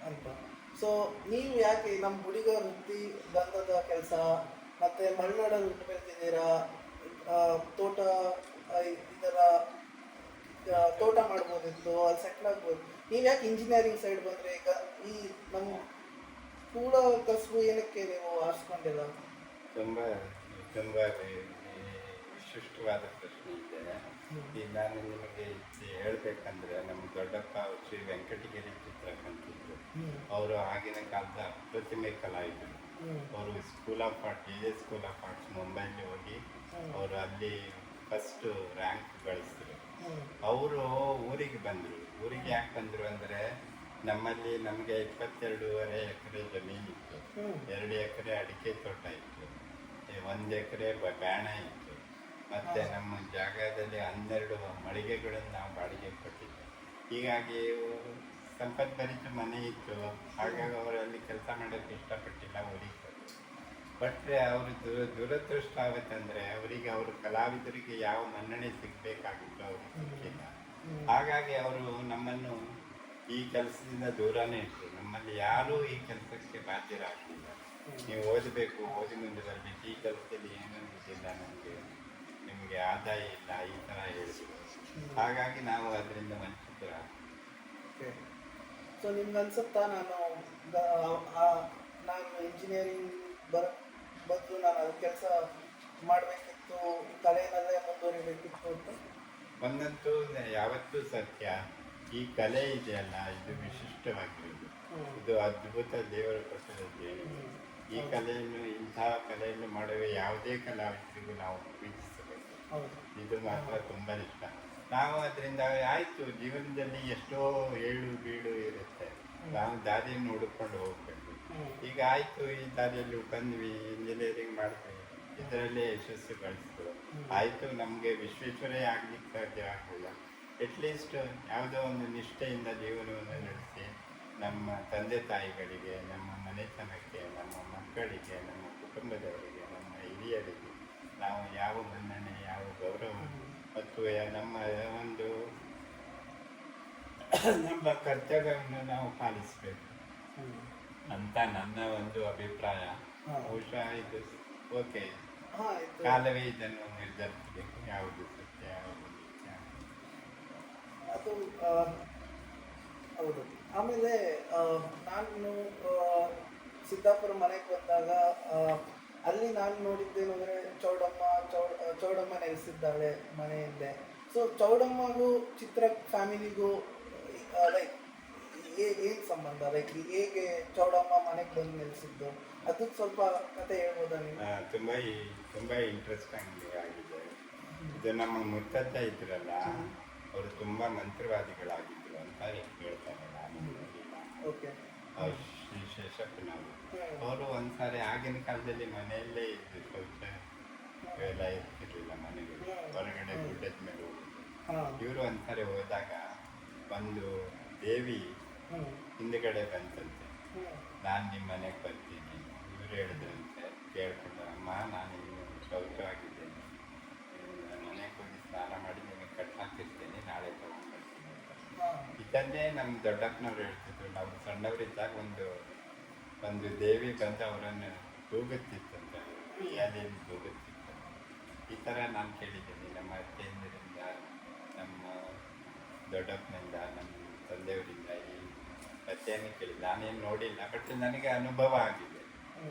A: ಅಂತ. ಸೊ ನೀವು ಯಾಕೆ ನಮ್ಮ ಹುಡುಗ ವೃತ್ತಿ, ಗಂಧದ ಕೆಲಸ ಮತ್ತೆ ಮಲೆನಾಡಲ್ಲಿ ಹುಟ್ಟು ಬೆಳೆದಿದ್ದೀರಾ, ತೋಟ ಇದರ ತೋಟ ಮಾಡ್ಬೋದಿತ್ತು, ಅಲ್ಲಿ ಸೆಟ್ಲ್ ಆಗ್ಬೋದು. ನೀವು ಯಾಕೆ ಇಂಜಿನಿಯರಿಂಗ್ ಸೈಡ್ ಬಂದರೆ? ಈಗ ಈ ನಮ್ಮ ಕೂಡ ಕಸುಬು ಏನಕ್ಕೆ ನೀವು ಆರಿಸ್ಕೊಂಡಿಲ್ಲ?
B: ತುಂಬ ವಿಶಿಷ್ಟವಾದ ಪ್ರಶ್ನೆ ಇದೆ. ಈಗ ನಾನು ನಿಮಗೆ ಹೇಳಬೇಕಂದ್ರೆ ನಮ್ಮ ದೊಡ್ಡಪ್ಪ ಶ್ರೀ ವೆಂಕಟಗಿರಿ ಚಿತ್ರ ಕಲಿತಿದ್ರು. ಅವರು ಆಗಿನ ಕಾಲದ ಅಪ್ರತಿಮೆ ಕಲಾವಿದರು. ಅವರು school of art, school of arts ಮುಂಬೈಲಿ ಹೋಗಿ ಅವರು ಅಲ್ಲಿ ಫಸ್ಟ್ ರ್ಯಾಂಕ್ ಗಳಿಸಿದ್ರು. ಅವರು ಊರಿಗೆ ಬಂದರು. ಊರಿಗೆ ಯಾಕೆ ಬಂದರು ಅಂದರೆ, ನಮ್ಮಲ್ಲಿ ನಮಗೆ 22.5 ಎಕರೆ ಜಮೀನಿತ್ತು. 2 ಎಕರೆ ಅಡಿಕೆ ತೋಟ ಇತ್ತು, 1 ಎಕರೆ ಬ್ಯಾಣ ಇತ್ತು. ಮತ್ತು ನಮ್ಮ ಜಾಗದಲ್ಲಿ 12 ಮಳಿಗೆಗಳನ್ನು ನಾವು ಬಾಡಿಗೆ ಕೊಟ್ಟಿದ್ದೆ. ಹೀಗಾಗಿ ಸಂಪದ್ಭರಿತ ಮನೆ ಇತ್ತು. ಹಾಗಾಗಿ ಅವರಲ್ಲಿ ಕೆಲಸ ಮಾಡೋಕ್ಕೆ ಇಷ್ಟಪಟ್ಟಿಲ್ಲ, ಊರಿಗೆ ಬಂದರು. ಬಟ್ ಅವರು ದುರದೃಷ್ಟ ಆಗುತ್ತಂದರೆ, ಅವರಿಗೆ ಅವರು ಕಲಾವಿದರಿಗೆ ಯಾವ ಮನ್ನಣೆ ಸಿಗಬೇಕಾಗಿತ್ತು ಅವ್ರಿಗೆ ಸಿಕ್ಕಿಲ್ಲ. ಹಾಗಾಗಿ ಅವರು ನಮ್ಮನ್ನು ಈ ಕೆಲಸದಿಂದ ದೂರನೇ ಇಟ್ಟರು. ನಮ್ಮಲ್ಲಿ ಯಾರೂ ಈ ಕೆಲಸಕ್ಕೆ ಬಾಧ್ಯರಾಗಲಿಲ್ಲ. ನೀವು ಓದಬೇಕು, ಓದಿ ಮುಂದೆ ಬರಬೇಕು, ಈ ಕೆಲಸದಲ್ಲಿ ಏನೂ ಇದ್ದಿಲ್ಲ, ನಿಮಗೆ ಆದಾಯ ಇಲ್ಲ, ಈ ಥರ ಹೇಳಿದ್ರು. ಹಾಗಾಗಿ ನಾವು ಅದರಿಂದ ವಂಚಿತರಾಗ.
A: ಸೊ ನಿಮ್ಗೆ ಅನ್ಸುತ್ತಾ ನಾನು ಇಂಜಿನಿಯರಿಂಗ್ ಬದಲು ನಾನು ಅದು ಕೆಲಸ ಮಾಡಬೇಕಿತ್ತು, ಕಲೆಯಲ್ಲೇ ಮುಂದುವರಿಬೇಕಿತ್ತು ಅಂತ?
B: ಒಂದಂತೂ ಯಾವತ್ತೂ ಸತ್ಯ, ಈ ಕಲೆ ಇದೆಯಲ್ಲ, ಇದು ವಿಶಿಷ್ಟವಾಗಿರೋದು. ಇದು ಅದ್ಭುತ ದೇವರ ಕೊಟ್ಟದ ದೇಣಿಗೆ. ಈ ಕಲೆಯನ್ನು, ಇಂತಹ ಕಲೆಯನ್ನು ಮಾಡುವ ಯಾವುದೇ ಕಲಾವಿದರಿಗೂ ನಾವು ಪ್ರೀತಿಸಬೇಕು. ಇದು ಮಾತ್ರ ತುಂಬ ಇಷ್ಟ. ನಾವು ಅದರಿಂದ ಆಯಿತು, ಜೀವನದಲ್ಲಿ ಎಷ್ಟೋ ಏಳು ಬೀಳು ಇರುತ್ತೆ, ನಾವು ದಾರಿಯನ್ನು ಹುಡುಕೊಂಡು ಹೋಗ್ಬೇಕು. ಈಗ ಆಯಿತು, ಈ ದಾರಿಯಲ್ಲಿ ಬಂದ್ವಿ, ಇಂಜಿನಿಯರಿಂಗ್ ಮಾಡಿದ್ವಿ, ಇದರಲ್ಲೇ ಯಶಸ್ಸು ಗಳಿಸ್ತು. ಆಯಿತು, ನಮಗೆ ವಿಶ್ವೇಶ್ವರೇ ಆಗಲಿಕ್ಕೆ ಸಾಧ್ಯ ಆಗಲಿಲ್ಲ, ಅಟ್ಲೀಸ್ಟ್ ಯಾವುದೋ ಒಂದು ನಿಷ್ಠೆಯಿಂದ ಜೀವನವನ್ನು ನಡೆಸಿ ನಮ್ಮ ತಂದೆ ತಾಯಿಗಳಿಗೆ, ನಮ್ಮ ಮನೆತನಕ್ಕೆ, ನಮ್ಮ ಮಕ್ಕಳಿಗೆ, ನಮ್ಮ ಕುಟುಂಬದವರಿಗೆ, ನಮ್ಮ ಹಿರಿಯರಿಗೆ ನಾವು ಯಾವ ಮನ್ನಣೆ, ಯಾವ ಗೌರವ ಮತ್ತು ನಮ್ಮ ಕರ್ತವ್ಯವನ್ನು ನಾವು ಪಾಲಿಸಬೇಕು. ಅಂತ ನನ್ನ ಒಂದು ಅಭಿಪ್ರಾಯ.
A: ಹಾ.
B: ಬಹುಶಃ ಇದು ಓಕೆ,
A: ಹಾಂ ಇದು
B: ಕಾಲವೇ ಇದನ್ನು ನಿರ್ಧರಿಸಬೇಕು, ಯಾವುದು ಸತ್ಯ ಯಾವುದು ನಿತ್ಯ.
A: ಅದು ಹೌದು. ಆಮೇಲೆ ನಾನು ಸಿದ್ದಾಪುರ ಮನೆಗೆ ಬಂದಾಗ ಅಲ್ಲಿ ನಾನು ನೋಡಿದ್ದೇನು ಅಂದರೆ ಚೌಡಮ್ಮ ನೆಲೆಸಿದ್ದಾಳೆ ಮನೆಯಲ್ಲೇ. ಸೊ ಚೌಡಮ್ಮಗೂ ಚಿತ್ರ ಫ್ಯಾಮಿಲಿಗೂ ಲೈಕ್ ಏನು ಸಂಬಂಧ, ಲೈಕ್ ಹೇಗೆ ಚೌಡಮ್ಮ ಮನೆಗೆ ಬಂದು ನೆಲೆಸಿದ್ದು, ಅದಕ್ಕೆ ಸ್ವಲ್ಪ ಕತೆ ಹೇಳ್ಬೋದಾ ನೀವು?
B: ತುಂಬ ಇಂಟ್ರೆಸ್ಟಿಂಗ್ ಆಗಿದೆ ಇದು. ನಮ್ಮ ಮುತ್ತಜ್ಜ ಇದ್ರಲ್ಲ, ಅವರು ತುಂಬ ಮಂತ್ರವಾದಿಗಳಾಗಿದ್ದರು ಅಂತ ಹೇಳ್ತಾರೆ. ನಾನು
A: ಓಕೆ.
B: ಶ್ರೀ ಶೇಷಪ್ಪನವರು ಅವರು ಒಂದ್ಸಾರಿ ಆಗಿನ ಕಾಲದಲ್ಲಿ ಮನೆಯಲ್ಲೇ ಇದ್ದು, ಶೌಚ ಎಲ್ಲ ಇರ್ತಿರ್ಲಿಲ್ಲ ಮನೆಗೆ, ಹೊರಗಡೆ ಗುಡ್ಡದ ಮೇಲೆ ಹೋಗುದು. ಇವರು ಒಂದ್ಸಾರಿ ಹೋದಾಗ ಒಂದು ದೇವಿ ಹಿಂದುಗಡೆ ಬಂತಂತೆ, ನಾನು ನಿಮ್ಮ ಮನೆಗೆ ಬರ್ತೀನಿ. ಇವರು ಹೇಳಿದ್ರಂತೆ ಕೇಳ್ಕೊಂಡು, ಅಮ್ಮ ನಾನು ಇನ್ನು ಶೌಚವಾಗಿದ್ದೇನೆ, ನಾನು ಮನೆಗೆ ಹೋಗಿ ಸ್ನಾನ ಮಾಡಿ ನಿಮಗೆ ಕಟ್ಟಾಕಿರ್ತೇನೆ, ನಾಳೆ ತಗೊಂಡ್ಬರ್ತೀನಿ ಅಂತ. ಇದನ್ನೇ ನಮ್ಮ ದೊಡ್ಡಪ್ಪನವ್ರು ಹೇಳ್ತಿದ್ರು. ನಾವು ಸಣ್ಣವರಿದ್ದಾಗ ಒಂದು ದೇವಿ ಬಂದು ಅವರನ್ನು ತೂಗುತ್ತಿತ್ತಂತೆ, ಅದೇನು ತೂಗುತ್ತಿತ್ತು. ಈ ಥರ ನಾನು ಕೇಳಿದ್ದೀನಿ ನಮ್ಮ ಅತ್ತೆಯಂದಿರಿಂದ, ನಮ್ಮ ದೊಡ್ಡಪ್ಪನಿಂದ, ನಮ್ಮ ತಂದೆಯವರಿಂದ. ಈ ಕಥೆಯನ್ನು ಕೇಳಿ ನಾನೇನು ನೋಡಿಲ್ಲ, ಬಟ್ ನನಗೆ ಅನುಭವ ಆಗಿದೆ.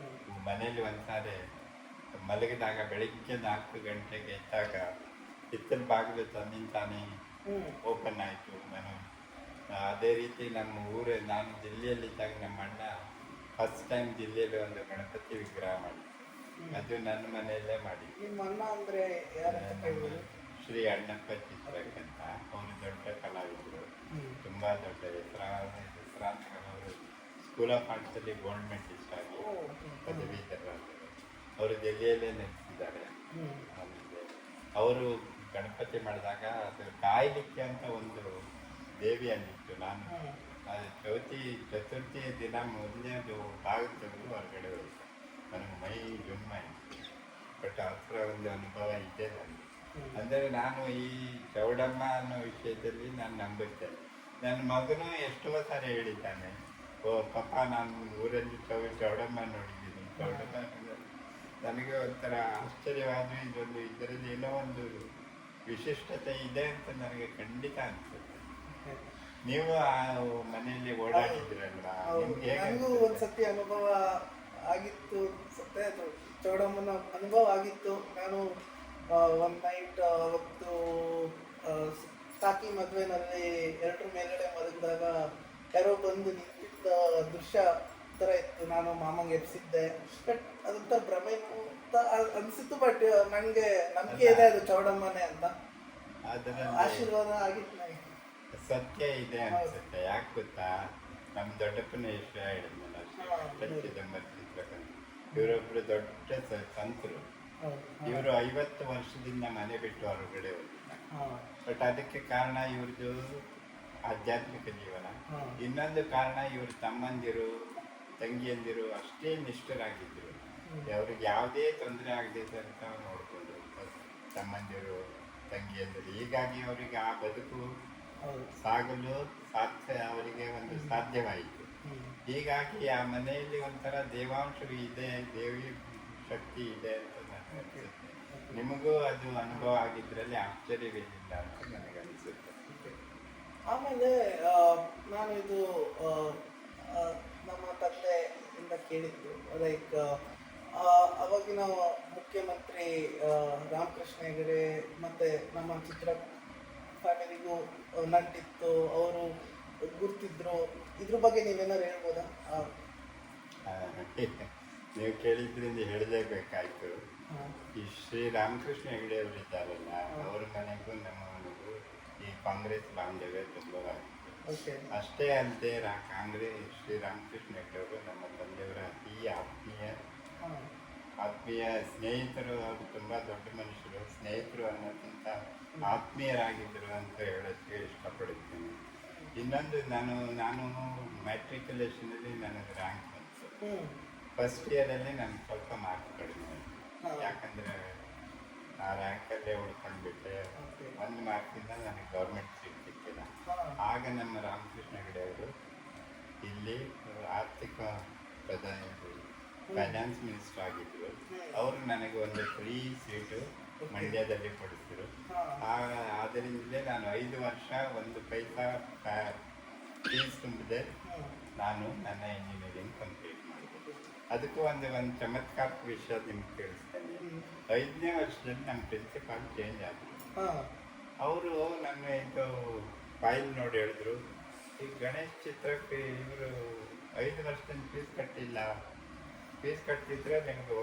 B: ಮನೇಲಿ ಒಂದ್ಸಾರಿ ಮಲಗಿದಾಗ ಬೆಳಿಗ್ಗೆ 4 ಗಂಟೆಗೆ ಎದ್ದಾಗ ಹಿತ್ತಲ ಬಾಗಿಲು ತಾನೇ ಓಪನ್ ಆಯಿತು. ನಾನು ಅದೇ ರೀತಿ ನಮ್ಮ ನಾನು ದಿಲ್ಲಿಯಲ್ಲಿದ್ದಾಗ ನಮ್ಮ ಅಣ್ಣ ಫಸ್ಟ್ ಟೈಮ್ ದಿಲ್ಲಿಯಲ್ಲಿ ಒಂದು ಗಣಪತಿ ವಿಗ್ರಹ ಮಾಡಿ, ಅದು ನನ್ನ ಮನೆಯಲ್ಲೇ ಮಾಡಿ.
A: ನಿಮ್ಮ ಅಣ್ಣ ಅಂದರೆ ಯಾರು?
B: ಶ್ರೀ ಅಣ್ಣಪ್ಪ ಚಿತ್ರಕ್ ಅಂತ. ಅವರು ದೊಡ್ಡ ಕಲಾವಿದರು, ತುಂಬ ದೊಡ್ಡ ಹೆಸರಾಂತವರು. ಸ್ಕೂಲ್ ಆಫ್ ಆರ್ಟ್ಸಲ್ಲಿ ಗೋಲ್ಡ್ ಮೆಡಲಿಸ್ಟ್ ಆಗಿ ಪದವೀಧರರಾದರು. ಅವರು ದೆಹಲಿಯಲ್ಲೇ ನೆಲೆಸಿದ್ದಾರೆ. ಆಮೇಲೆ ಅವರು ಗಣಪತಿ ಮಾಡಿದಾಗ ಅದು ಕಾಯ್ಲಿಕ್ಕೆ ಅಂತ ಒಂದು ದೇವಿ ಅಲ್ಲಿತ್ತು. ನಾನು ಚತುರ್ಥಿ ದಿನ ಮೊದಲನೇದು ಬಾಗಿಲು ತೆಗೆದು ಹೊರಗಡೆ ಹೋಯ್ತು. ನನಗೆ ಮೈ ಜುಮ್ಮಾಯಿತು. ಬಟ್ ಆ ಥರ ಒಂದು ಅನುಭವ ಇದೆ ನನಗೆ. ಅಂದರೆ ನಾನು ಈ ಚೌಡಮ್ಮ ಅನ್ನೋ ವಿಷಯದಲ್ಲಿ ನಾನು ನಂಬುತ್ತೇನೆ. ನನ್ನ ಮಗನೂ ಎಷ್ಟೋ ಸಾರಿ ಹೇಳಿದ್ದಾನೆ, ಓ ಪಾಪ ನಾನು ಊರಲ್ಲಿ ಚೌಡಮ್ಮ ನೋಡಿದ್ದೀನಿ, ಚೌಡಮ್ಮ. ನನಗೆ ಒಂಥರ ಆಶ್ಚರ್ಯವಾದ ಇದರಲ್ಲಿ ಏನೋ ಒಂದು ವಿಶಿಷ್ಟತೆ ಇದೆ ಅಂತ ನನಗೆ ಖಂಡಿತ ಅನಿಸುತ್ತೆ. ನೀವು ಆ ಮನೆಯಲ್ಲಿ ಓಡಾಡಿದ್ರಲ್ವಾ, ನಿಮ್ಗೆ
A: ನನಗೂ ಒಂದ್ಸತಿ ಅನುಭವ ಆಗಿತ್ತು ಅನ್ಸುತ್ತೆ. ಅದು ಚೌಡಮ್ಮನ ಅನುಭವ ಆಗಿತ್ತು. ನಾನು ಒಂದು ನೈಟ್ ಅವತ್ತು ಸಾಕಿ ಮದುವೆನಲ್ಲಿ 2 ಮೇಲ್ಗಡೆ ಮಲಗಿದಾಗ ಯಾರೋ ಬಂದು ನಿಂತಿದ್ದ ದೃಶ್ಯ ಥರ ಇತ್ತು. ನಾನು ಮಾಮಂಗೆ ಎಬ್ಸಿದ್ದೆ. ಬಟ್ ಅದೊಂಥರ ಭ್ರಮೆ ಅಂತ ಅನಿಸಿತ್ತು. ಬಟ್ ನನಗೆ ನಂಬಿಕೆ ಇದೆ ಅದು ಚೌಡಮ್ಮನೆ ಅಂತ. ಆಶೀರ್ವಾದ ಆಗಿತ್ತು ನನಗೆ.
B: ಸತ್ಯ ಇದೆ ಅನ್ಸುತ್ತೆ. ಯಾಕೆ ಗೊತ್ತಾ, ನಮ್ಮ ದೊಡ್ಡಪ್ಪನ ವಿಷಯ ಹೇಳಿದ್ನಲ್ಲ, ಚಿದಂಬರ ಚಿತ್ರಕಂತ, ಇವರೊಬ್ರು ದೊಡ್ಡ ಸಂತರು. ಇವರು 50 ವರ್ಷದಿಂದ ಮನೆ ಬಿಟ್ಟು ಹೊರಗಡೆ ಹೋಗಿಲ್ಲ. ಬಟ್ ಅದಕ್ಕೆ ಕಾರಣ ಇವ್ರದ್ದು ಆಧ್ಯಾತ್ಮಿಕ ಜೀವನ. ಇನ್ನೊಂದು ಕಾರಣ ಇವ್ರ ತಮ್ಮಂದಿರು ತಂಗಿಯಂದಿರು ಅಷ್ಟೇ ನಿಷ್ಠರಾಗಿದ್ದರು. ಅವ್ರಿಗೆ ಯಾವುದೇ ತೊಂದರೆ ಆಗದೆ ಅಂತ ನೋಡಿಕೊಂಡು ತಮ್ಮಂದಿರು ತಂಗಿಯಂದಿರು. ಹೀಗಾಗಿ ಅವರಿಗೆ ಆ ಬದುಕು ಸಾಗಲು ಅವರಿಗೆ ಒಂದು ಸಾಧ್ಯವಾಯಿತು. ಹೀಗಾಗಿ ಆ ಮನೆಯಲ್ಲಿ ಒಂಥರ ದೇವಾಂಶವು ಇದೆ, ದೇವಿ ಶಕ್ತಿ ಇದೆ ಅಂತ ನನಗೆ ಅನಿಸುತ್ತೆ. ನಿಮಗೂ ಅದು ಅನುಭವ ಆಗಿದ್ರಲ್ಲಿ ಆಶ್ಚರ್ಯವೇನಿಲ್ಲ ಅಂತ ನನಗೆ ಅನಿಸುತ್ತೆ.
A: ಆಮೇಲೆ ನಾನು ಇದು ನಮ್ಮ ತಂದೆಯಿಂದ ಕೇಳಿದ್ದು, ಲೈಕ್ ಅವಾಗಿನ ಮುಖ್ಯಮಂತ್ರಿ ರಾಮಕೃಷ್ಣ ಹೆಗಡೆ ಮತ್ತು ನಮ್ಮ ಚಿತ್ರ ಫ್ಯಾಮಿಲಿಗೂ ನಂಟಿತ್ತು, ಅವರು ಗುರ್ತಿದ್ರು. ಇದ್ರ ಬಗ್ಗೆ ನೀವೇನಾದ್ರು ಹೇಳ್ಬೋದಾ?
B: ನೀವು ಕೇಳಿದ್ರಿಂದ ಹೇಳಲೇಬೇಕಾಯ್ತು. ಈ ಶ್ರೀ ರಾಮಕೃಷ್ಣ ಹೆಗಡೆ ಅವರು ಇದ್ದಾರಲ್ಲ, ಅವ್ರ ಮನೆಗೂ ನಮ್ಮ ಮನೆಗೂ ಈ ಕಾಂಗ್ರೆಸ್ ಬಾಂಧವ್ಯ ತುಂಬವಾಗಿತ್ತು. ಅಷ್ಟೇ ಅಲ್ಲದೆ ಶ್ರೀ ರಾಮಕೃಷ್ಣ ಹೆಗಡೆ ಅವರು ನಮ್ಮ ತಂದೆಯವರ ಅತಿ ಆತ್ಮೀಯ ಸ್ನೇಹಿತರು. ಅವರು ತುಂಬ ದೊಡ್ಡ ಮನುಷ್ಯರು, ಸ್ನೇಹಿತರು ಅನ್ನೋಕ್ಕಿಂತ ಆತ್ಮೀಯರಾಗಿದ್ದರು ಅಂತ ಹೇಳೋಕ್ಕೆ ಇಷ್ಟಪಡುತ್ತೇನೆ. ಇನ್ನೊಂದು, ನಾನು ಮ್ಯಾಟ್ರಿಕ್ಯುಲೇಷನಲ್ಲಿ ನನಗೆ ರ್ಯಾಂಕ್ ಬಂತು. ಫಸ್ಟ್ ಇಯರಲ್ಲಿ ನನಗೆ ಸ್ವಲ್ಪ ಮಾರ್ಕ್ಸ್ ಕಡಿಮೆ ಆಯಿತು. ಯಾಕಂದರೆ ಆ ರ್ಯಾಂಕಲ್ಲೇ ಉಳ್ಕೊಂಡ್ಬಿಟ್ಟೆ. 1 ಮಾರ್ಕಿಂದ ನನಗೆ ಗೌರ್ಮೆಂಟ್ ಸೀಟ್ ಸಿಕ್ಕಿಲ್ಲ. ಆಗ ನಮ್ಮ ರಾಮಕೃಷ್ಣ ಹೆಗಡೆ ಅವರು ಇಲ್ಲಿ ಆರ್ಥಿಕ ಪ್ರಧಾನಿ ಫೈನಾನ್ಸ್ ಮಿನಿಸ್ಟರ್ ಆಗಿದ್ರು. ಅವರು ನನಗೆ ಒಂದು ಫ್ರೀ ಸೀಟು ಮಂಡ್ಯದಲ್ಲಿ ಕೊಡಿಸಿದ್ರು. ಆದ್ದರಿಂದಲೇ ನಾನು 5 ವರ್ಷ 1 ಪೈಸಾ ಫೀಸ್ ತುಂಬದೆ ನಾನು ನನ್ನ ಇಂಜಿನಿಯರಿಂಗ್ ಕಂಪ್ಲೀಟ್ ಮಾಡಿದೆ. ಅದಕ್ಕೂ ಒಂದು ಚಮತ್ಕಾರಕ ವಿಷಯ ನಿಮ್ಗೆ ತಿಳಿಸ್ತೇನೆ. 5ನೇ ವರ್ಷದಲ್ಲಿ ನಮ್ಮ ಪ್ರಿನ್ಸಿಪಾಲ್ ಚೇಂಜ್ ಆದರು. ಅವರು ನನ್ನ ಇದು ಫೈಲ್ ನೋಡಿ ಹೇಳಿದ್ರು, ಈ ಗಣೇಶ್ ಚಿತ್ರಕ್ಕೆ ಇವರು 5 ವರ್ಷದಿಂದ ಫೀಸ್ ಕಟ್ಟಿದ್ರೆ ನಿಮ್ಗೆ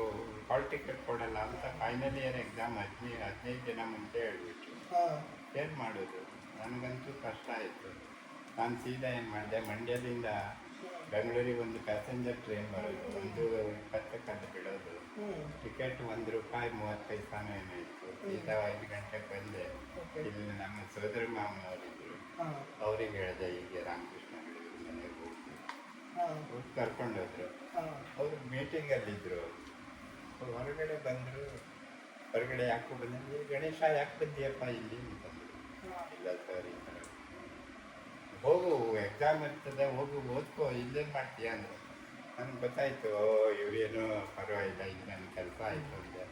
B: ಹಾಲ್ ಟಿಕೆಟ್ ಕೊಡಲ್ಲ ಅಂತ ಫೈನಲ್ ಇಯರ್ ಎಕ್ಸಾಮ್ 15 ದಿನ ಮುಂಚೆ ಹೇಳ್ಬಿಟ್ರು. ಏನು ಮಾಡೋದು? ನನಗಂತೂ ಕಷ್ಟ ಆಯಿತು. ನಾನು ಸೀದಾ ಏನು ಮಾಡಿದೆ, ಮಂಡ್ಯದಿಂದ ಬೆಂಗಳೂರಿಗೆ ಒಂದು ಪ್ಯಾಸೆಂಜರ್ ಟ್ರೈನ್ ಬರೋದು, 1:20 ಬಿಡೋದು, ಟಿಕೆಟ್ ₹1.30 ಏನೋ ಇತ್ತು. ಸೀದಾ 5 ಗಂಟೆಗೆ ಬಂದೆ. ಇಲ್ಲಿ ನಮ್ಮ ಸೋದರ ಮಾವನವರಿದ್ದರು, ಅವ್ರಿಗೆ ಹೇಳಿದೆ ಹೀಗೆ ರಾಮಕೃಷ್ಣ ಮನೆಗೆ ಹೋಗಿ ಕರ್ಕೊಂಡೋದ್ರು. ಅವರು ಮೀಟಿಂಗಲ್ಲಿದ್ದರು. ಹೊರಗಡೆ ಬಂದರು. ಹೊರಗಡೆ ಯಾಕೆ ಬಂದರೆ, ಗಣೇಶ ಯಾಕೆ ಬಂದಿಯಪ್ಪ ಇಲ್ಲಿ ಅಂತಂದರು. ಇಲ್ಲ ಸರ್, ಈ ಥರ ಹೋಗು, ಎಕ್ಸಾಮ್ ಇರ್ತದೆ, ಹೋಗು ಓದ್ಕೋ, ಇಲ್ಲೇನು ಮಾಡ್ತೀಯ ಅಂದರು. ನನಗೆ ಗೊತ್ತಾಯಿತು, ಇವರೇನೋ ಪರವಾಗಿಲ್ಲ, ಇದು ನನ್ನ ಕೆಲಸ ಆಯಿತು ಅಂದೆ.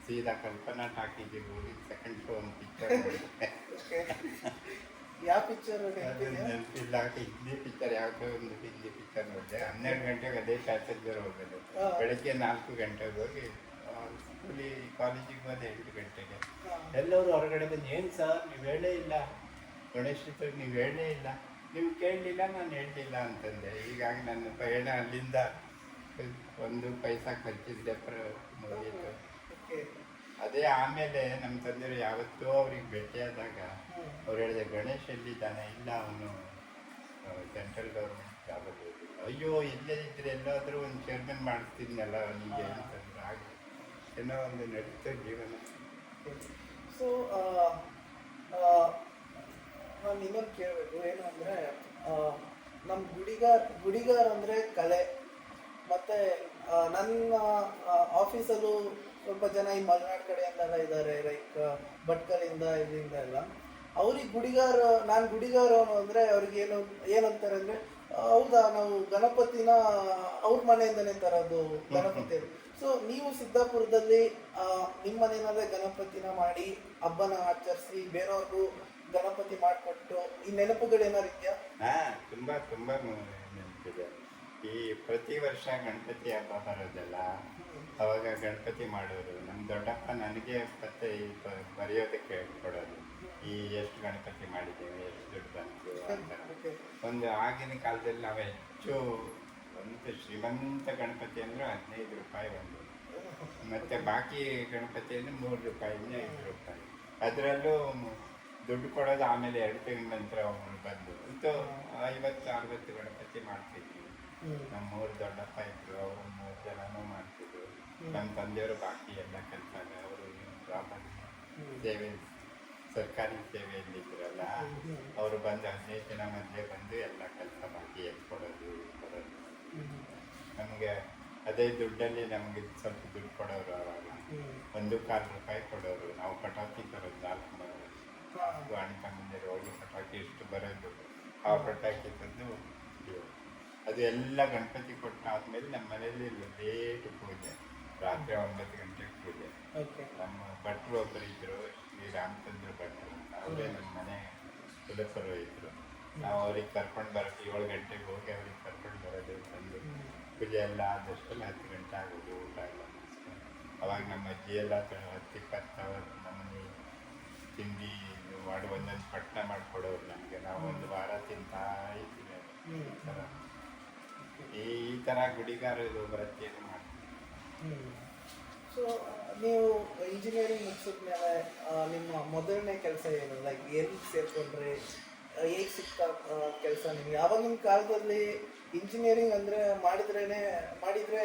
B: ಸೀದಾ ಕಲ್ಪನಾ ಟಾಕೀಸಿಗೆ ಹೋಗಿ ಸೆಕೆಂಡ್ ಶೋ ಒಂದು ಪಿಕ್ಚರ್ ನೋಡಿದೆ.
A: ಯಾವ ಪಿಕ್ಚರ್?
B: ಅದು ನೆನಪಿಲ್ಲ. ಹಿಂದಿ ಪಿಕ್ಚರ್, ಯಾವುದೋ ಒಂದು ಹಿಂದಿ ಪಿಕ್ಚರ್ ನೋಡಿದೆ. 12 ಗಂಟೆಗೆ ಅದೇ ಪ್ಯಾಸೆಂಜರ್ ಹೋಗೋದು. ಬೆಳಗ್ಗೆ 4 ಗಂಟೆಗೆ ಹೋಗಿ ಕಾಲೇಜಿಗೆ ಹೋದೆ 8 ಗಂಟೆಗೆ. ಎಲ್ಲರೂ ಹೊರಗಡೆ ಬಂದು, ಏನು ಸರ್ ನೀವು ಹೇಳೇ ಇಲ್ಲ, ಗಣೇಶ್ ಚಿತ್ರಕ್ಕೆ ನೀವು ಹೇಳೇ ಇಲ್ಲ, ನೀವು ಕೇಳಲಿಲ್ಲ, ನಾನು ಹೇಳಲಿಲ್ಲ ಅಂತಂದೆ. ಹೀಗಾಗಿ ನನ್ನ ಪಯಣ ಅಲ್ಲಿಂದ 1 ಪೈಸಾ ಖರ್ಚಿದ್ದೆ ಮುಗಿಯಿತು. ಅದೇ ಆಮೇಲೆ ನಮ್ಮ ತಂದೆಯವರು ಯಾವತ್ತೂ ಅವ್ರಿಗೆ ಭೇಟಿಯಾದಾಗ ಅವ್ರು ಹೇಳಿದೆ, ಗಣೇಶ್ ಎಲ್ಲಿದ್ದಾನೆ? ಇಲ್ಲ, ಅವನು ಸೆಂಟ್ರಲ್ ಗೌರ್ಮೆಂಟ್ ಜಾಬಲ್ಲಿ ಹೋಗಿಲ್ಲ. ಅಯ್ಯೋ, ಇಲ್ಲೇ ಇದ್ರೆ ಎಲ್ಲಾದರೂ ಒಂದು ಚೇರ್ಮನ್ ಮಾಡ್ತಿದ್ನಲ್ಲ ಅವನಿಗೆ ಅಂತಂದ್ರೆ. ಹಾಗೆ ಏನೋ ಒಂದು ನಡೀತಾ ಜೀವನ.
A: ಸೊ ನಾನು ಇನ್ನೊಂದು ಕೇಳಬೇಕು, ಏನು ಅಂದರೆ ನಮ್ಮ ಗುಡಿಗಾರ್ ಅಂದರೆ ಕಲೆ. ಮತ್ತು ನನ್ನ ಆಫೀಸಲ್ಲೂ ಸ್ವಲ್ಪ ಜನ ಈ ಮಲೆನಾಡು ಕಡೆಯಿಂದೆಲ್ಲ ಇದ್ದಾರೆ, ಲೈಕ್ ಭಟ್ಕಲಿಂದ ಇದರಿಂದ ಎಲ್ಲ. ಅವ್ರಿಗೆ ನಾನು ಗುಡಿಗಾರ ಅಂದರೆ ಅವ್ರಿಗೆ ಏನಂತಾರೆ ಅಂದರೆ, ಹೌದಾ, ನಾವು ಗಣಪತಿನ ಅವ್ರ ಮನೆಯಿಂದನೇ ತರೋದು ಗಣಪತಿ. ಸೊ ನೀವು ಸಿದ್ದಾಪುರದಲ್ಲಿ ನಿಮ್ಮ ಮನೆಯಲ್ಲೇ ಗಣಪತಿನ ಮಾಡಿ ಹಬ್ಬನ ಆಚರಿಸಿ ಬೇರೆಯವ್ರಿಗೂ ಗಣಪತಿ ಮಾಡಿಕೊಟ್ಟು ಈ ನೆನಪುಗಳೇನಾರು ಇದೆಯಾ?
B: ತುಂಬ ನೆನಪಿದೆ. ಈ ಪ್ರತಿ ವರ್ಷ ಗಣಪತಿ ಹಬ್ಬ ಬರೋದಲ್ಲ, ಅವಾಗ ಗಣಪತಿ ಮಾಡೋರು. ನಮ್ಮ ದೊಡ್ಡಪ್ಪ ನನಗೆ ಮತ್ತೆ ಬರೆಯೋದಕ್ಕೆ ಕೊಡೋದು, ಈ ಎಷ್ಟು ಗಣಪತಿ ಮಾಡಿದ್ದೇವೆ, ಎಷ್ಟು ದುಡ್ಡು ಬಂತು ಅಂತ. ಒಂದು ಆಗಿನ ಕಾಲದಲ್ಲಿ ನಾವು ಹೆಚ್ಚು ಒಂದು ಶ್ರೀಮಂತ ಗಣಪತಿ ಅಂದರೆ ₹15 ಒಂದು, ಮತ್ತು ಬಾಕಿ ಗಣಪತಿ ಅಂದರೆ ₹3 ₹5. ಅದರಲ್ಲೂ ದುಡ್ಡು ಕೊಡೋದು ಆಮೇಲೆ 2 ತಿಂಗಳ ನಂತರ ಅವ್ರು ಬಂದು ಇಂತೂ 50-60 ಗಣಪತಿ ಮಾಡ್ತಿದ್ವಿ. ನಮ್ಮ 3 ದೊಡ್ಡಪ್ಪ ಇದ್ದರು, ಅವರು 3 ಜನನೂ ಮಾಡ್ತಿದ್ರು. ನಮ್ಮ ತಂದೆಯವರು ಬಾಕಿ ಎಲ್ಲ ಕೆಲಸ, ಅವರು ಪ್ರಾಪರ್ಟಿ ಸೇವೆ, ಸರ್ಕಾರಿ ಸೇವೆಯಲ್ಲಿದ್ದರಲ್ಲ, ಅವರು ಬಂದು 15 ಜನ ಮಧ್ಯೆ ಬಂದು ಎಲ್ಲ ಕೆಲಸ ಬಾಕಿ ಕೊಡೋದು. ನಮಗೆ ಅದೇ ದುಡ್ಡಲ್ಲಿ ನಮಗೆ ಸ್ವಲ್ಪ ದುಡ್ಡು ಕೊಡೋರು. ಆವಾಗ ₹1.25 ಕೊಡೋರು. ನಾವು ಪಟಾಕಿ ತರೋದು 4 ಅಣ್ಣ ತಮ್ಮಂದಿರು ಹೋಗಿ ಪಟಾಕಿ ಎಷ್ಟು ಬರೋದು, ಆ ಪಟಾಕಿ ತಂದು ಅದು ಎಲ್ಲ ಗಣಪತಿ ಕೊಟ್ಟಾದ್ಮೇಲೆ ನಮ್ಮ ಮನೆಯಲ್ಲಿ ಲೇಟು ಪೂಜೆ, ರಾತ್ರಿ 9 ಗಂಟೆಗೆ ಪೂಜೆ. ನಮ್ಮ ಭಟ್ರು ಒಬ್ಬರು ಇದ್ದರು, ಶ್ರೀ ರಾಮಚಂದ್ರ ಭಟ್ರು ಅಂತ, ಅವರೇ ನಮ್ಮ ಮನೆ ಕುಲಪುರೋಹಿತರು. ನಾವು ಅವ್ರಿಗೆ ಕರ್ಕೊಂಡು ಬರೋದು 7 ಗಂಟೆಗೆ ಹೋಗಿ ಅವ್ರಿಗೆ ಕರ್ಕೊಂಡು ಬರೋದು, ತಂದು ಪೂಜೆ ಎಲ್ಲ ಆದಷ್ಟು 10 ಗಂಟೆ ಆಗೋದು, ಊಟ ಎಲ್ಲ ಮುಗಿಸ್ಕೊಂಡು. ಅವಾಗ ನಮ್ಮ ಅಜ್ಜಿ ಎಲ್ಲ 10-20 ನಮ್ಮನೆ ತಿಂಡಿ ಮಾಡಿ ಒಂದೊಂದು ಪಟ್ಟಣ ಮಾಡಿಕೊಡೋರು ನಮಗೆ. ನಾವು 1 ವಾರ ತಿಂತಾ ಇದ್ದೀವಿ. ಈ ಥರ ಗುಡಿಗಾರರು ವೃತ್ತಿಯನ್ನು ಮಾಡ್ತೀವಿ.
A: ಸೊ ನೀವು ಇಂಜಿನಿಯರಿಂಗ್ ಮುಗಿಸಿದ್ಮೇಲೆ ನಿಮ್ಮ ಮೊದಲನೇ ಕೆಲಸ ಏನು? ಲೈಕ್ ಎಲ್ಲಿ ಸೇರ್ಕೊಂಡ್ರೆ, ಹೇಗೆ ಸಿಕ್ಕ ಕೆಲಸ ನಿಮಗೆ? ಆವಾಗಿನ ಕಾಲದಲ್ಲಿ ಇಂಜಿನಿಯರಿಂಗ್ ಅಂದರೆ ಮಾಡಿದರೆ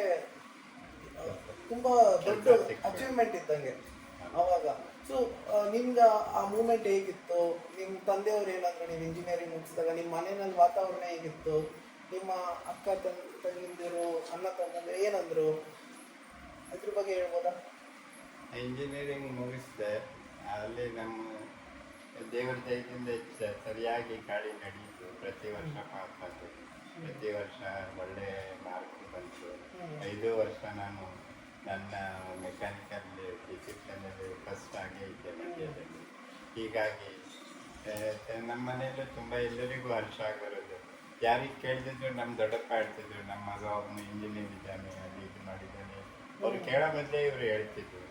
A: ತುಂಬ ದೊಡ್ಡ ಅಚೀವ್ಮೆಂಟ್ ಇದ್ದಂಗೆ ಅವಾಗ. ಸೊ ನಿಮ್ಗೆ ಆ ಮೂಮೆಂಟ್ ಹೇಗಿತ್ತು? ನಿಮ್ಮ ತಂದೆಯವರು ಏನಂದ್ರೆ, ನೀವು ಇಂಜಿನಿಯರಿಂಗ್ ಮುಗಿಸಿದಾಗ ನಿಮ್ಮ ಮನೆಯಲ್ಲಿ ವಾತಾವರಣ ಹೇಗಿತ್ತು? ನಿಮ್ಮ ಅಕ್ಕ ತಂಗಿಂದಿರು, ಅಣ್ಣ ತಮ್ಮಂದಿರು ಏನಂದರು? ಅದ್ರ ಬಗ್ಗೆ ಹೇಳ್ಬೋದಾ?
B: ಇಂಜಿನಿಯರಿಂಗ್ ಮುಗಿಸಿದೆ. ಅಲ್ಲಿ ನಮ್ಮ ದೇವರ ದಯದಿಂದ ಸರಿಯಾಗಿ ಗಾಳಿ ನಡೆಯಿತು. ಪ್ರತಿ ವರ್ಷ ಪಾಸ್ ಆಗೋದು. ಪ್ರತಿ ವರ್ಷ ಒಳ್ಳೆ ಮಾರ್ಕ್ ಬಂತು.
A: ಹ್ಮ್.
B: 5 ವರ್ಷ ನಾನು ನನ್ನ ಮೆಕ್ಯಾನಿಕಲ್ ಡಿಸಿಪ್ಲಿನಲ್ಲಿ ಫಸ್ಟ್ ಆಗೇ ಇದ್ದೆ ಮಂಡ್ಯದಲ್ಲಿ. ಹೀಗಾಗಿ ನಮ್ಮ ಮನೆಯಲ್ಲೂ ತುಂಬ ಎಲ್ಲರಿಗೂ ಹರ್ಷ ಆಗಿರೋದು. ಯಾರಿಗೆ ಕೇಳಿದ್ರು ನಮ್ಮ ದೊಡ್ಡಪ್ಪ ಹೇಳ್ತಿದ್ರು, ನಮ್ಮ ಮಗ ಅವನು ಇಂಜಿನಿಯರ್ ಇದ್ದಾನೆ, ಅಲ್ಲಿ ಇದು ಮಾಡಿದ್ದಾನೆ. ಅವ್ರು ಕೇಳೋ ಮೊದಲೇ ಇವರು ಹೇಳ್ತಿದ್ರು.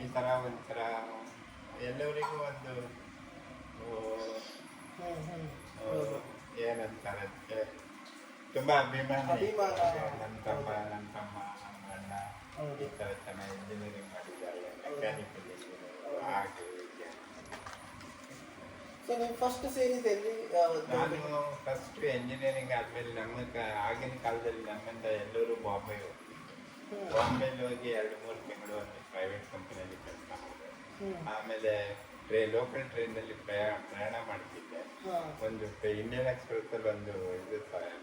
B: ಈ ಥರ ಒಂಥರ ಎಲ್ಲರಿಗೂ ಒಂದು ಏನಂತಾರೆ ಅದಕ್ಕೆ ತುಂಬ ಅಭಿಮಾನ
A: ಅಭಿಮಾನ.
B: ನಮ್ಮ ತಮ್ಮ ನಮ್ಮ ಅಣ್ಣ ಈ ಥರ ಚೆನ್ನಾಗಿ ಇಂಜಿನಿಯರಿಂಗ್ ಮಾಡಿದ್ದಾರೆ, ಮೆಕ್ಯಾನಿಕಲ್ ಇಂಜಿನಿಯರಿಂಗ್ ಹಾಗೆ ಹೀಗೆ.
A: ಸೊ ನೀವು ಫಸ್ಟ್ ಸೇರಿದ ಎಲ್ಲಿ?
B: ನಾನು ಫಸ್ಟ್ ಎಂಜಿನಿಯರಿಂಗ್ ಆದಮೇಲೆ ಆಗಿನ ಕಾಲದಲ್ಲಿ ನಮ್ಮಿಂದ ಎಲ್ಲರೂ ಬಾಂಬೆ ಹೋಗ್ತಿದ್ರು. ಬಾಂಬೆಲಿ ಹೋಗಿ 2-3 ತಿಂಗಳು ಒಂದು ಪ್ರೈವೇಟ್ ಕಂಪನಿಯಲ್ಲಿ ಕೆಲಸ ಮಾಡಿದೆ. ಆಮೇಲೆ ಲೋಕಲ್ ಟ್ರೈನಲ್ಲಿ ಪ್ರಯಾಣ ಮಾಡ್ತಿದ್ದೆ. ಒಂದು ಇಂಡಿಯನ್ ಎಕ್ಸ್ಪ್ರೆಸ್ಸಲ್ಲಿ ಒಂದು ಇದು